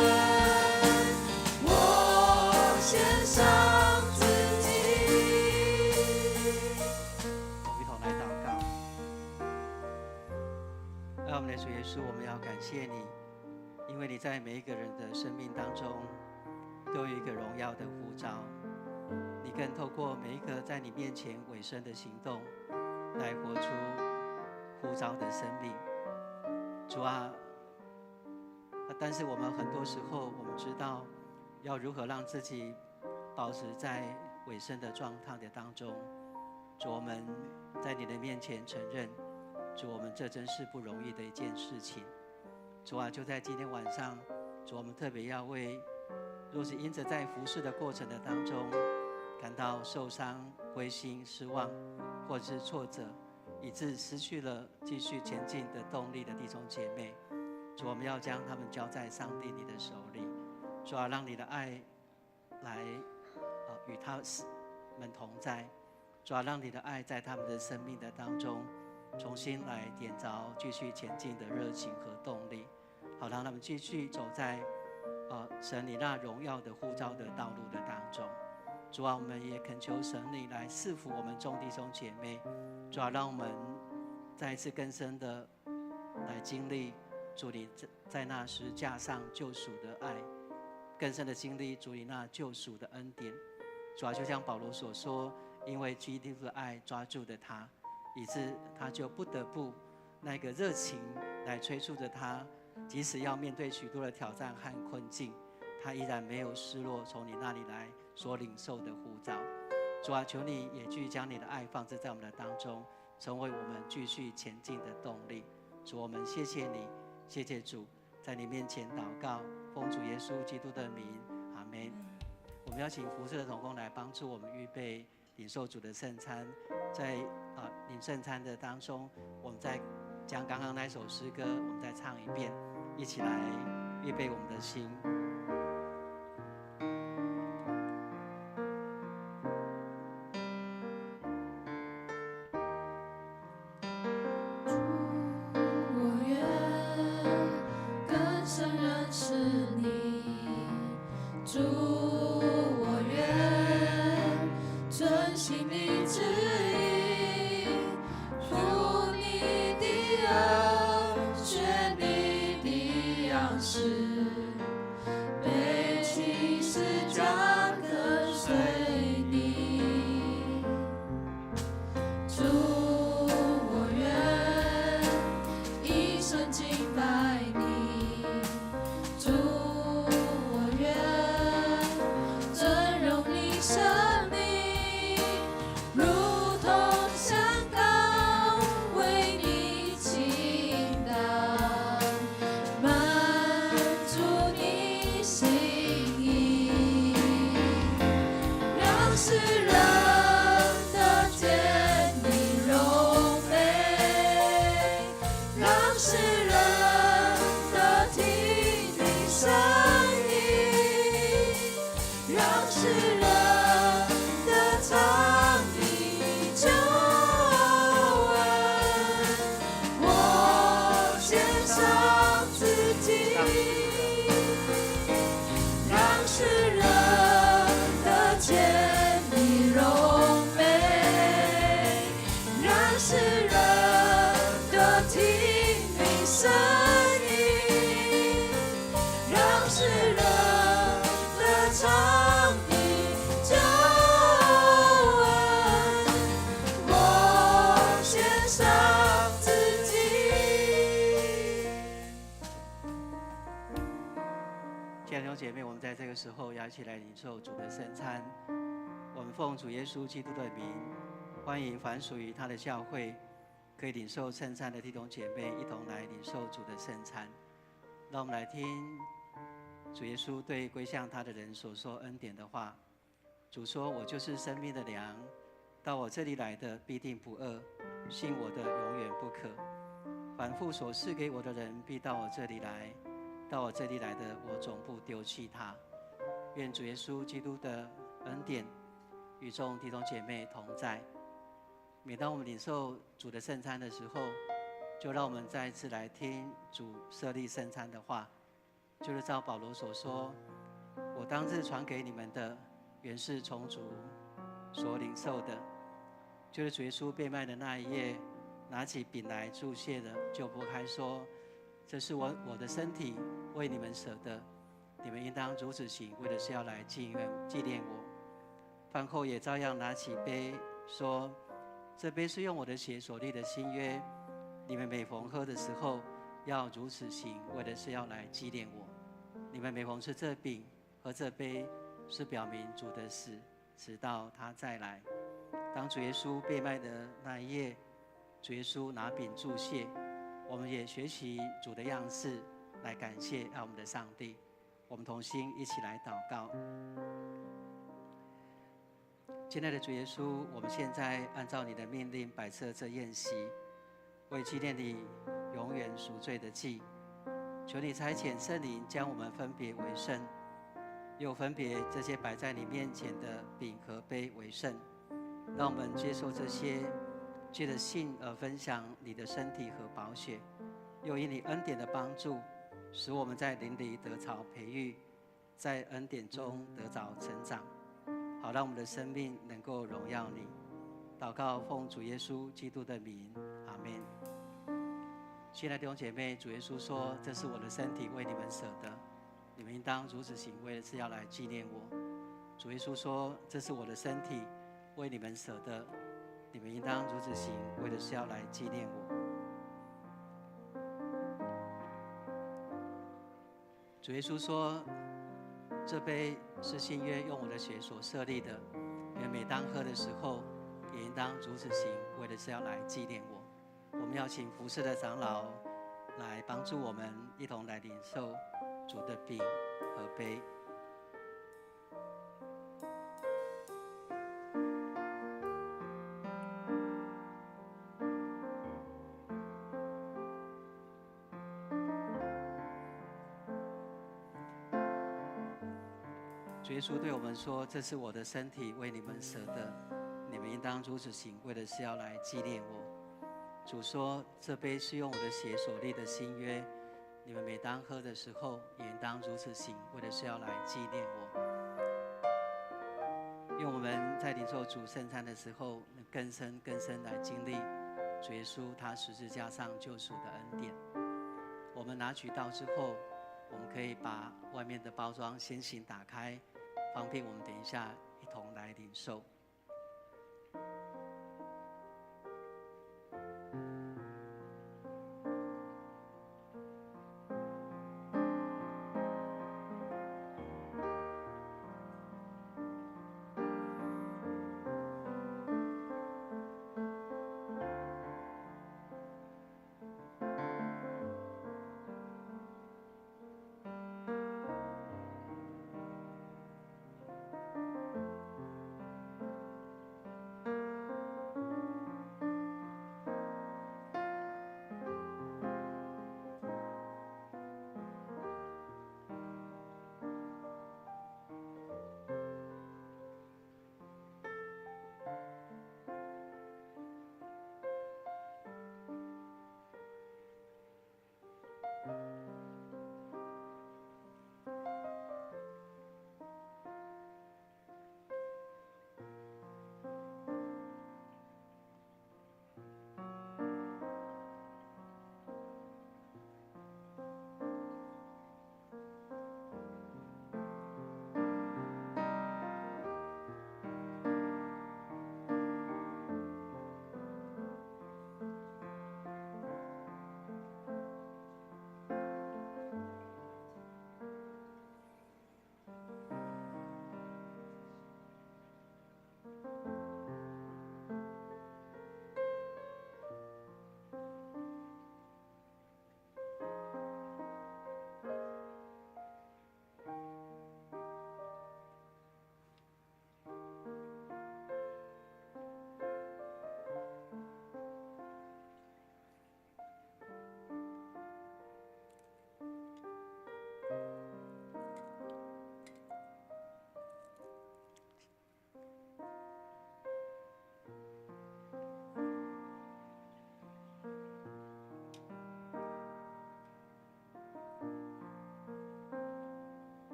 恩。我献上自己。我们一同来祷告。爱我们的主耶稣，我们要感谢你，因为你在每一个人的生命当中都有一个荣耀的呼召，你更透过每一个在你面前委身的行动，来活出呼召的生命。主啊，但是我们很多时候，我们知道要如何让自己保持在委身的状态的当中。主，我们在你的面前承认，主，我们这真是不容易的一件事情。主啊，就在今天晚上，主，我们特别要为，若是因着在服侍的过程的当中，感到受伤、灰心、失望，或者是挫折，以致失去了继续前进的动力的弟兄姐妹，主，我们要将他们交在上帝你的手里。主啊，让你的爱来与他们同在。主啊，让你的爱在他们的生命的当中重新来点着继续前进的热情和动力，好让他们继续走在神你那荣耀的呼召的道路的当中。主啊，我们也恳求神你来赐福我们众弟兄姐妹。主啊，让我们再一次更深的来经历主你在那十架上救赎的爱，更深的经历主你那救赎的恩典。主啊，就像保罗所说，因为基督的爱抓住了他，以致他就不得不那个热情来催促着他，即使要面对许多的挑战和困境，他依然没有失落从你那里来所领受的呼召。主啊，求你也继续将你的爱放置在我们的当中，成为我们继续前进的动力。主，我们谢谢你，谢谢主，在你面前祷告，奉主耶稣基督的名，阿们。我们要请服侍的同工来帮助我们预备领受主的圣餐。在领圣餐的当中，我们再将刚刚那首诗歌，我们再唱一遍，一起来预备我们的心。我愿更深认识你，主，我愿遵行你旨意，服你的恩，学你的样式，背起十架跟随你。主，我愿一生敬拜你。主，我愿尊荣你生命，在这个时候要一起来领受主的圣餐。我们奉主耶稣基督的名，欢迎凡属于他的教会可以领受圣餐的弟兄姐妹一同来领受主的圣餐。让我们来听主耶稣对归向他的人所说恩典的话。主说：“我就是生命的粮，到我这里来的必定不饿，信我的永远不渴。凡父所赐给我的人，必到我这里来；到我这里来的，我总不丢弃他。”愿主耶稣基督的恩典与众弟兄姐妹同在。每当我们领受主的圣餐的时候，就让我们再一次来听主设立圣餐的话，就是照保罗所说：“我当日传给你们的，原是从主所领受的。”就是主耶稣被卖的那一夜，拿起饼来祝谢的，就拨开说：“这是我的身体，为你们舍的，你们应当如此行，为的是要来纪念我。”饭后也照样拿起杯说：“这杯是用我的血所立的新约，你们每逢喝的时候，要如此行，为的是要来纪念我。你们每逢吃这饼喝这杯，是表明主的死，直到他再来。”当主耶稣被卖的那一夜，主耶稣拿饼祝谢，我们也学习主的样式来感谢爱我们的上帝。我们同心一起来祷告。亲爱的主耶稣，我们现在按照你的命令摆设这宴席，为纪念你永远赎罪的祭。求你差遣圣灵将我们分别为圣，又分别这些摆在你面前的饼和杯为圣。让我们接受这些，借着信而分享你的身体和宝血，又因你恩典的帮助，使我们在灵里得着培育，在恩典中得着成长，好让我们的生命能够荣耀你。祷告奉主耶稣基督的名，阿们。亲爱的弟兄姐妹，主耶稣说：“这是我的身体，为你们舍的，你们应当如此行，为的是要来纪念我。”主耶稣说：“这是我的身体，为你们舍的，你们应当如此行，为的是要来纪念我。”主耶稣说：“这杯是新约用我的血所设立的，你们每当喝的时候，也应当如此行，为的是要来纪念我。”我们要请服侍的长老来帮助我们，一同来领受主的饼和杯。主耶稣对我们说：“这是我的身体，为你们舍的，你们应当如此行，为的是要来纪念我。”主说：“这杯是用我的血所立的新约，你们每当喝的时候，也应当如此行，为的是要来纪念我。”愿我们在领受主圣餐的时候，更深来经历主耶稣他十字架上救赎的恩典。我们拿取道之后，我们可以把外面的包装先行打开，方便我们等一下一同来领受。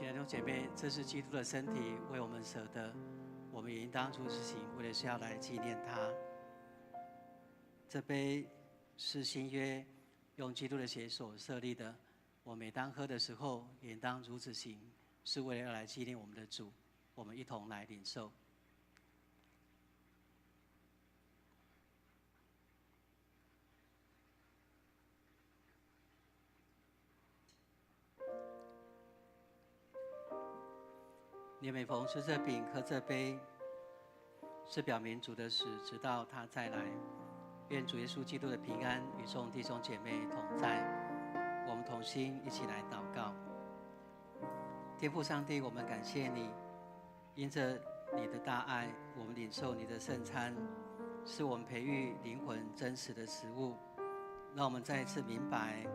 亲爱的弟兄姐妹，这是基督的身体，为我们舍的，我们也应当如此行，为的是要来纪念他。这杯是新约用基督的血所设立的，我每当喝的时候，也应当如此行，是为了要来纪念我们的主。我们一同来领受。你每逢吃这饼、喝这杯，是表明主的死，直到他再来。愿主耶稣基督的平安与众弟兄姐妹同在。我们同心一起来祷告。天父上帝，我们感谢你，因着你的大爱，我们领受你的圣餐，是我们培育灵魂真实的食物。让我们再一次明白，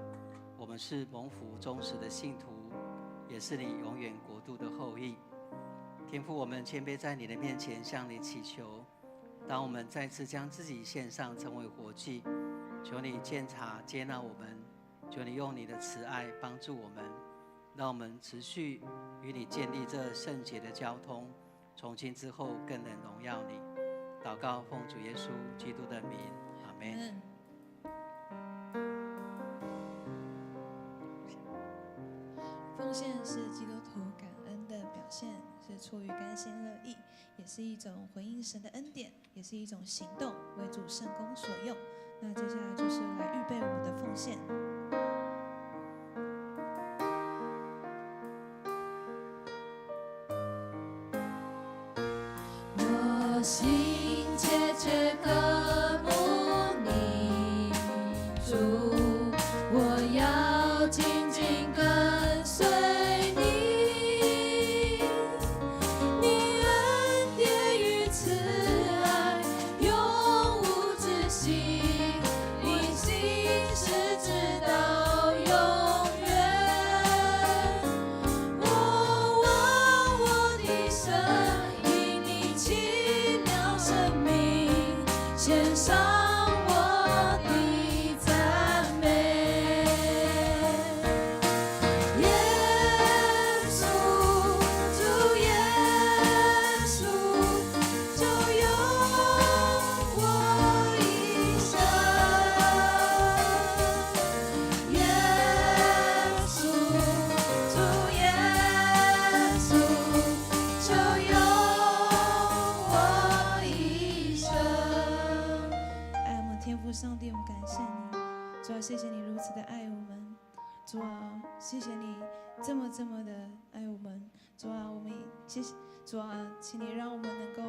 我们是蒙福忠实的信徒，也是你永远国度的后裔。天父，我们谦卑在你的面前向你祈求，当我们再次将自己献上成为活祭，求你鉴察接纳我们，求你用你的慈爱帮助我们，让我们持续与你建立这圣洁的交通，从今之后更能荣耀你。祷告奉主耶稣基督的名，阿们。奉献是基督徒感恩的表现，是出于甘心乐意，也是一种回应神的恩典，也是一种行动，为主圣工所用。那接下来就是来预备我们的奉献。我心切切渴慕你，主，我要紧紧跟随你，你恩典与慈爱永无止息，你心是直到永远。我望我的神，因你奇妙生命，献上我的赞美。耶稣，主耶稣，就用我一生。耶稣，主耶稣，就用我一生。爱我们天父上帝，我们感谢你，主啊，谢谢你如此的爱我们，主啊，谢谢你这么的爱我们，主啊，我们也谢谢主啊，请你让我们能够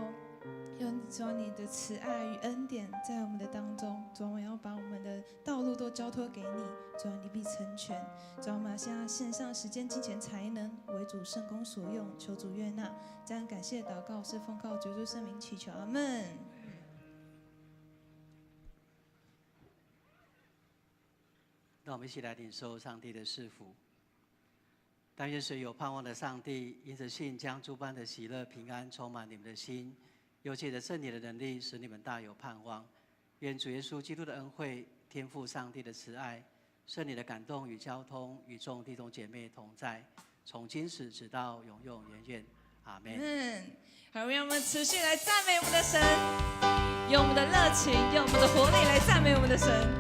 用主啊你的慈爱与恩典在我们的当中，主啊，我们要把我们的道路都交托给你，主啊，你必成全，主啊，我们现在献上时间、金钱、才能，为主圣工所用，求主悦纳。这样感谢祷告是奉靠主耶稣圣名祈求，阿们。让我们一起来领受上帝的赐福。但愿是有盼望的上帝，因着信将诸般的喜乐、平安充满你们的心，又借着圣灵的能力，使你们大有盼望。愿主耶稣基督的恩惠、天父上帝的慈爱、圣灵的感动与交通，与众弟兄姐妹同在，从今时直到永永远远。阿们。好，让我们持续来赞美我们的神，用我们的热情，用我们的活力来赞美我们的神。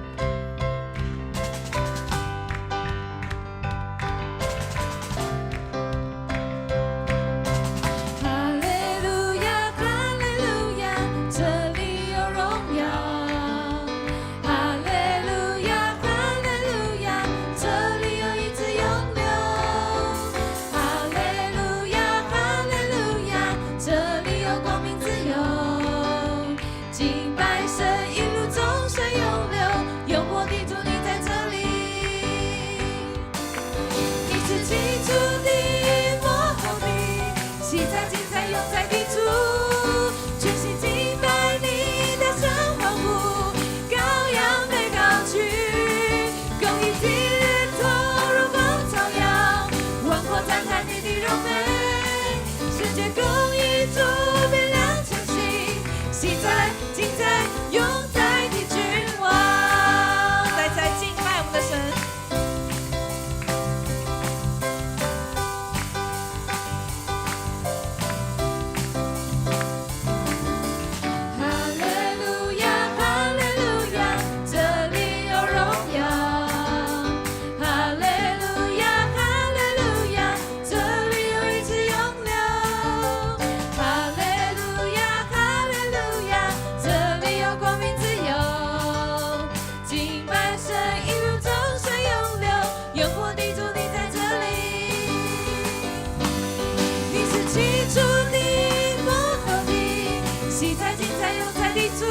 喜在精彩，永在地主，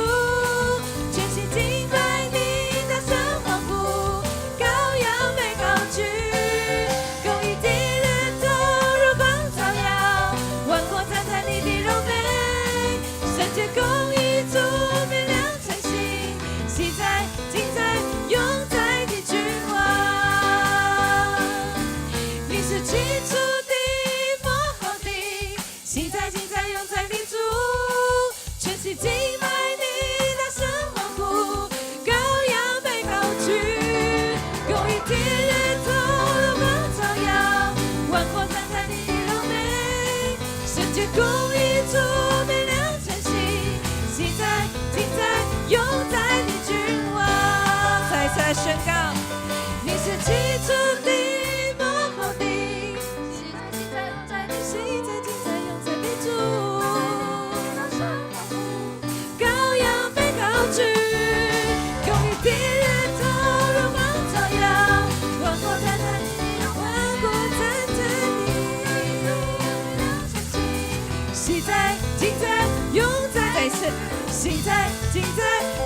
全心敬拜你，大声欢呼，羔羊被高举，公义的日头如光照耀，万国赞叹你的荣美，圣洁公义主明亮晨星，喜在精彩，永在的君王，你是起初的幕后的，喜在精彩，永在的主，全心敬拜你，大声欢呼，羔羊被高举，公义的日头如光照耀，万国赞叹你的荣美，圣洁公义主明亮晨星，喜在精彩，永在的君王。再次来宣告，你是起初的幕后的，喜在精彩，永在的喜在精彩，永在的主，羔羊被高举，公义的日头如光照耀，万国赞叹你，万国赞叹你，喜在精彩，永在。再一次，喜在精彩，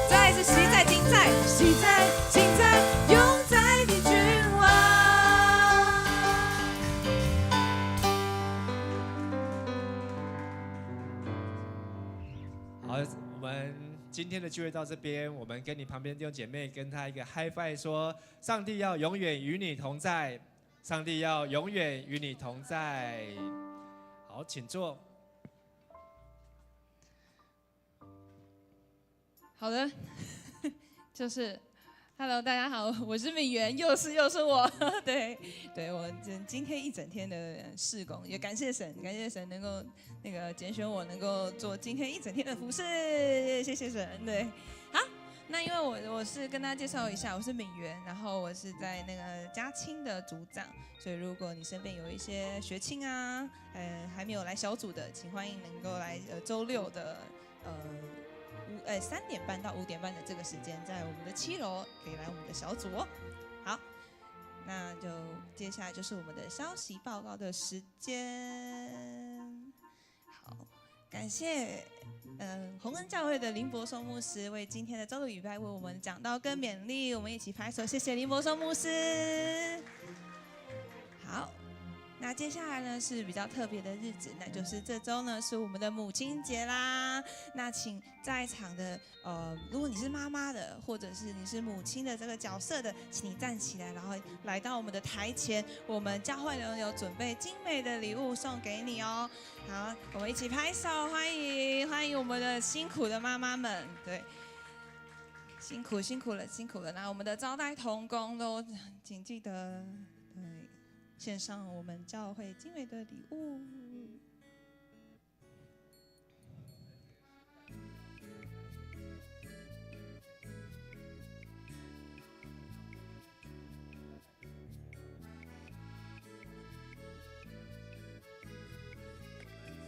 再一次，喜在精彩，喜在精彩，永在的君王。好，我们今天的聚会到这边，我们跟你旁边弟兄姐妹跟他一个 high five， 说：上帝要永远与你同在，上帝要永远与你同在。好，请坐。好的，就是，Hello， 大家好，我是敏媛，又是我，对，我今天一整天的事工，也感谢神能够拣选我，能够做今天一整天的服事，谢谢神，对，好，那因为我是跟大家介绍一下，我是敏媛，然后我是在那个家亲的组长，所以如果你身边有一些学亲啊，还没有来小组的，请欢迎能够来周六的3点半到5点半的这个时间，在我们的7楼可以来我们的小组哦。好，那就接下来就是我们的消息报告的时间。好，感谢洪恩教会的林伯松牧师为今天的周六礼拜为我们讲道跟勉励，我们一起拍手，谢谢林伯松牧师。好。那接下来呢是比较特别的日子，那就是这周呢是我们的母亲节啦。那请在场的如果你是妈妈的，或者是你是母亲的这个角色的，请你站起来，然后来到我们的台前。我们教会呢有准备精美的礼物送给你哦。好，我们一起拍手，欢迎我们的辛苦的妈妈们，对。辛苦了。那我们的招待同工都请记得，对。献上我们教会精美的礼物。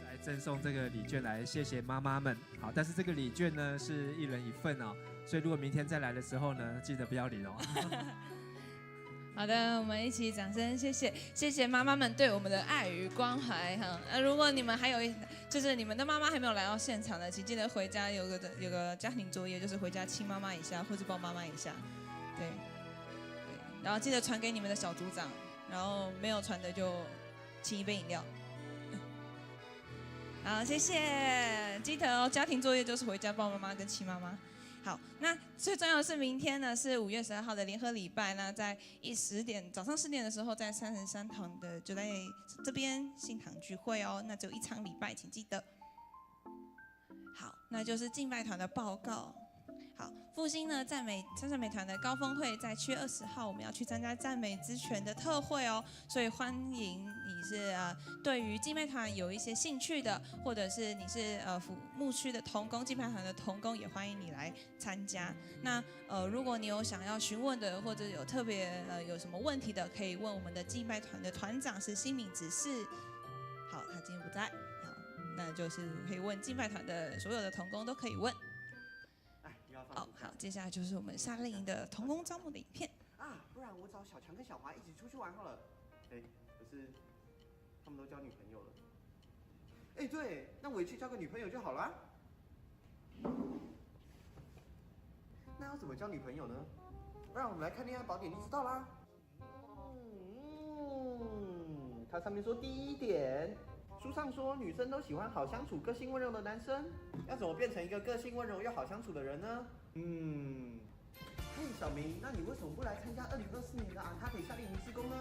来赠送这个礼券来谢谢妈妈们。好，但是这个礼券呢是1人1份哦，所以如果明天再来的时候呢，记得不要领哦。好的，我们一起掌声谢谢妈妈们对我们的爱与关怀哈。如果你们还有就是你们的妈妈还没有来到现场的，请记得回家有个家庭作业，就是回家亲妈妈一下，或者抱妈妈一下，对，然后记得传给你们的小组长，然后没有传的就请一杯饮料。好，谢谢，记得哦，家庭作业就是回家抱妈妈跟亲妈妈。好，那最重要的是明天呢是5月12号的联合礼拜，那在早上10点的时候，在33堂的就在这边信堂聚会哦。那只有1场礼拜，请记得。好，那就是敬拜团的报告。好，复兴呢赞美团的高峰会在7月20号，我们要去参加赞美之泉的特会哦，所以欢迎你是对于敬拜团有一些兴趣的，或者是你是牧区的同工，敬拜团的同工，也欢迎你来参加。那如果你有想要询问的，或者有特别有什么问题的，可以问我们的敬拜团的团长是新敏执事。好，他今天不在，好，那就是可以问敬拜团的所有的同工都可以问。好，接下来就是我们夏令营的同工招募的影片啊，不然我找小强跟小华一起出去玩好了。可是他们都交女朋友了。对，那我也去交个女朋友就好了。怎么交女朋友呢？让我们来看《恋爱宝典》就知道啦。它上面说第一点，书上说女生都喜欢好相处、个性温柔的男生。要怎么变成一个个性温柔又好相处的人呢？嘿，小明，那你为什么不来参加2024年的阿卡北夏令营志工呢？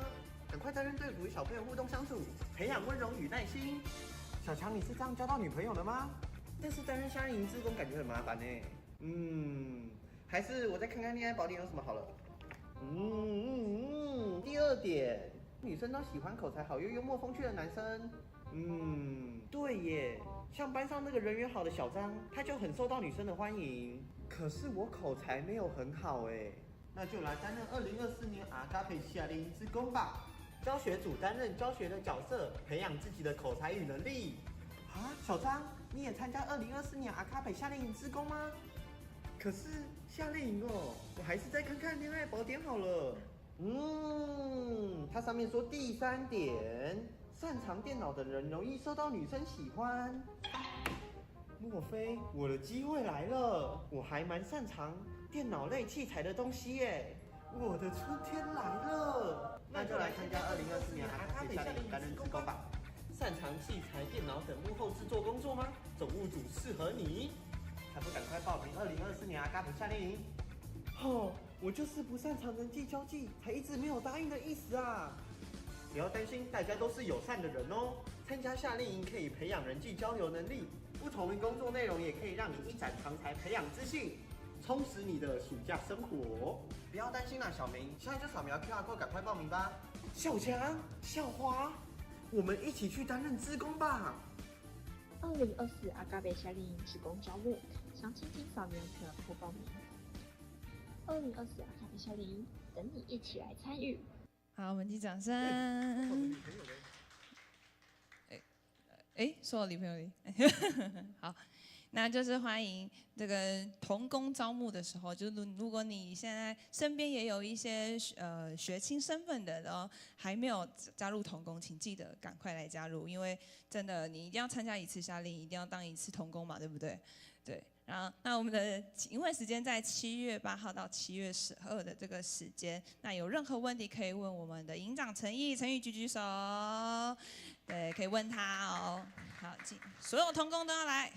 赶快担任队服与小朋友互动相处，培养温柔与耐心。小强，你是这样交到女朋友的吗？但是担任夏令营志工感觉很麻烦呢。还是我再看看《恋爱宝典》有什么好了。第二点，女生都喜欢口才好又幽默风趣的男生。对耶，像班上那个人缘好的小张，他就很受到女生的欢迎。可是我口才没有很好哎，那就来担任2024年阿嘎培夏令营志工吧。教学组担任教学的角色，培养自己的口才与能力。啊，小张，你也参加2024年阿卡培夏令营志工吗？可是夏令营哦，我还是再看看《恋爱宝典》好了。它上面说第3点，擅长电脑的人容易受到女生喜欢。莫非我的机会来了？我还蛮擅长电脑类器材的东西耶！我的春天来了，那就来参加2024年阿卡培夏令营担任志工吧。擅长器材、电脑等幕后制作工作吗？总务组适合你，还不赶快报名2024年阿卡培夏令营？我就是不擅长人际交际，才一直没有答应的意思啊！不要担心，大家都是友善的人哦。参加夏令营可以培养人际交流能力，不同的工作内容也可以让你一展长才，培养自信，充实你的暑假生活。不要担心啦，小明，现在就扫描 QR code，赶快报名吧。小强、校花，我们一起去担任志工吧。2024阿嘎贝夏令营志工招募，详情请扫描 QR code 报名。2024阿嘎贝夏令营，等你一起来参与。好，我们击掌声。说我女朋友哩。好，那就是欢迎这个童工招募的时候，就是如果你现在身边也有一些学青身份的，然后还没有加入童工，请记得赶快来加入，因为真的你一定要参加一次夏令营，一定要当一次童工嘛，对不对？对。然后，那我们的营会时间在7月8号到7月12的这个时间。那有任何问题可以问我们的营长陈毅举手，对，可以问他哦。好，所有童工都要来。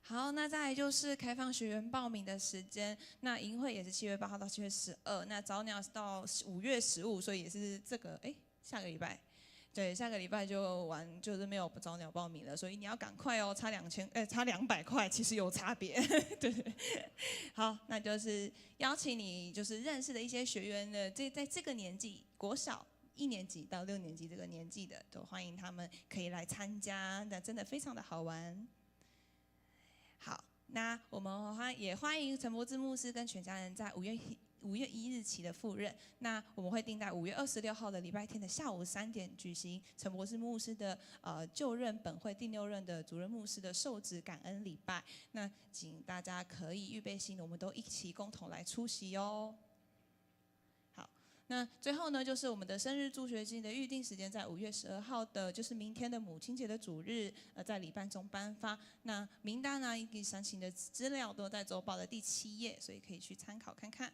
好，那再来就是开放学员报名的时间。那营会也是7月8号到7月12，那早鸟到5月15，所以也是这个下个礼拜。对，下个礼拜就是没有早鸟报名了，所以你要赶快哦，差200块，其实有差别。对，好，那就是邀请你就是认识的一些学员的，在这个年纪，国小1年级到6年级这个年纪的，都欢迎他们可以来参加，那真的非常的好玩。好，那我们也欢迎陈柏志牧师跟全家人在5月1日起的赴任，那我们会定在5月26号的礼拜天的下午3点举行陈博士牧师的就任本会第6任的主任牧师的受职感恩礼拜，那请大家可以预备心，我们都一起共同来出席哦。好，那最后呢，就是我们的生日助学金的预定时间在5月12号的，就是明天的母亲节的主日，在礼拜中颁发。那名单以及详情的资料都在周报的第7页，所以可以去参考看看。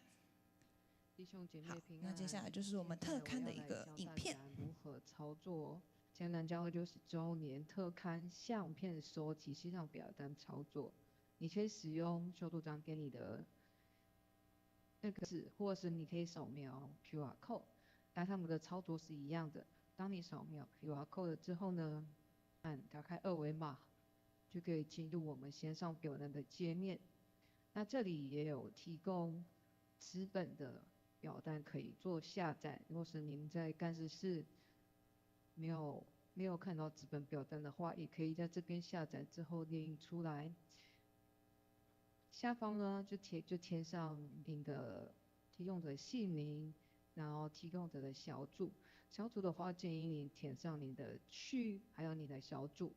弟兄姐妹平安。那接下来就是我们特刊的一个影片。如何操作江南教会60周年特刊相片收集线上表单操作？你可以使用修图长给你的那个字，或者是你可以扫描 QR code， 但他们的操作是一样的。当你扫描 QR code 之后呢，打开2维码，就可以进入我们线上表单的界面。那这里也有提供纸本的表单可以做下载。如果是您在干事室没有看到纸本表单的话，也可以在这边下载之后列印出来。下方呢就填上您的提供者姓名，然后提供者的小组。小组的话建议你填上你的区还有你的小组，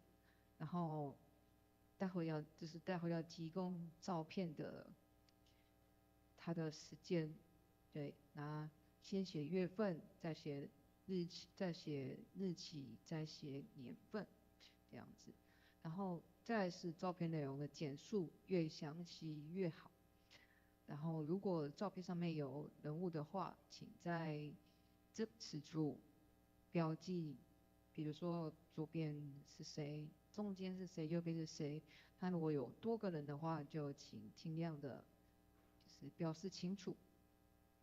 然后待会要提供照片的它的时间。对，那先写月份，再写日期，再写年份，这样子。然后再来是照片内容的简述，越详细越好。然后如果照片上面有人物的话，请在这此处标记，比如说左边是谁，中间是谁，右边是谁。那如果有多个人的话，就请尽量的，就是表示清楚。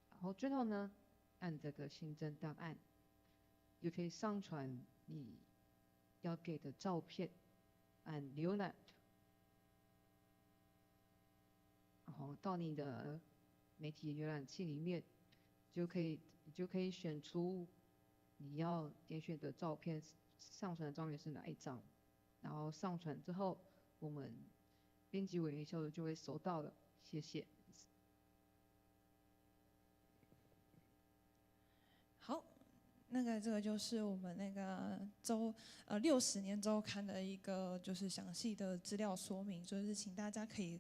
然后最后呢，按这个新增档案，就可以上传你要给的照片，按浏览，然后到你的媒体浏览器里面，你就可以选出你要点选的照片，上传的照片是哪一张，然后上传之后，我们编辑委员就会收到了，谢谢。好，这个就是我们那个60年周刊的一个就是详细的资料说明，就是请大家可以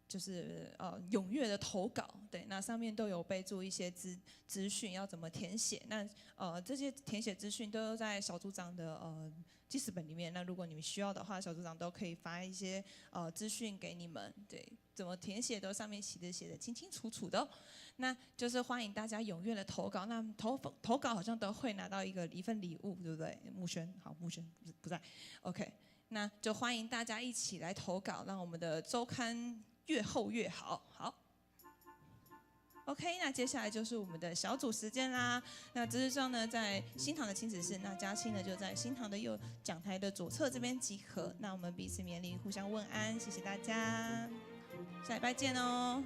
就是踊跃的投稿，对，那上面都有备注一些资讯要怎么填写，那这些填写资讯都在小组长的记事本里面，那如果你们需要的话，小组长都可以发一些资讯给你们，对，怎么填写都上面写的清清楚楚的哦。那就是欢迎大家踊跃的投稿，那投稿好像都会拿到一份礼物，对不对？木轩，好，木轩不在 ，OK， 那就欢迎大家一起来投稿，让我们的周刊越厚越好。好 ，OK， 那接下来就是我们的小组时间啦。那知识上呢，在新堂的亲子室，那嘉庆呢就在新堂的讲台的左侧这边集合。那我们彼此勉励，互相问安，谢谢大家，下礼拜见哦。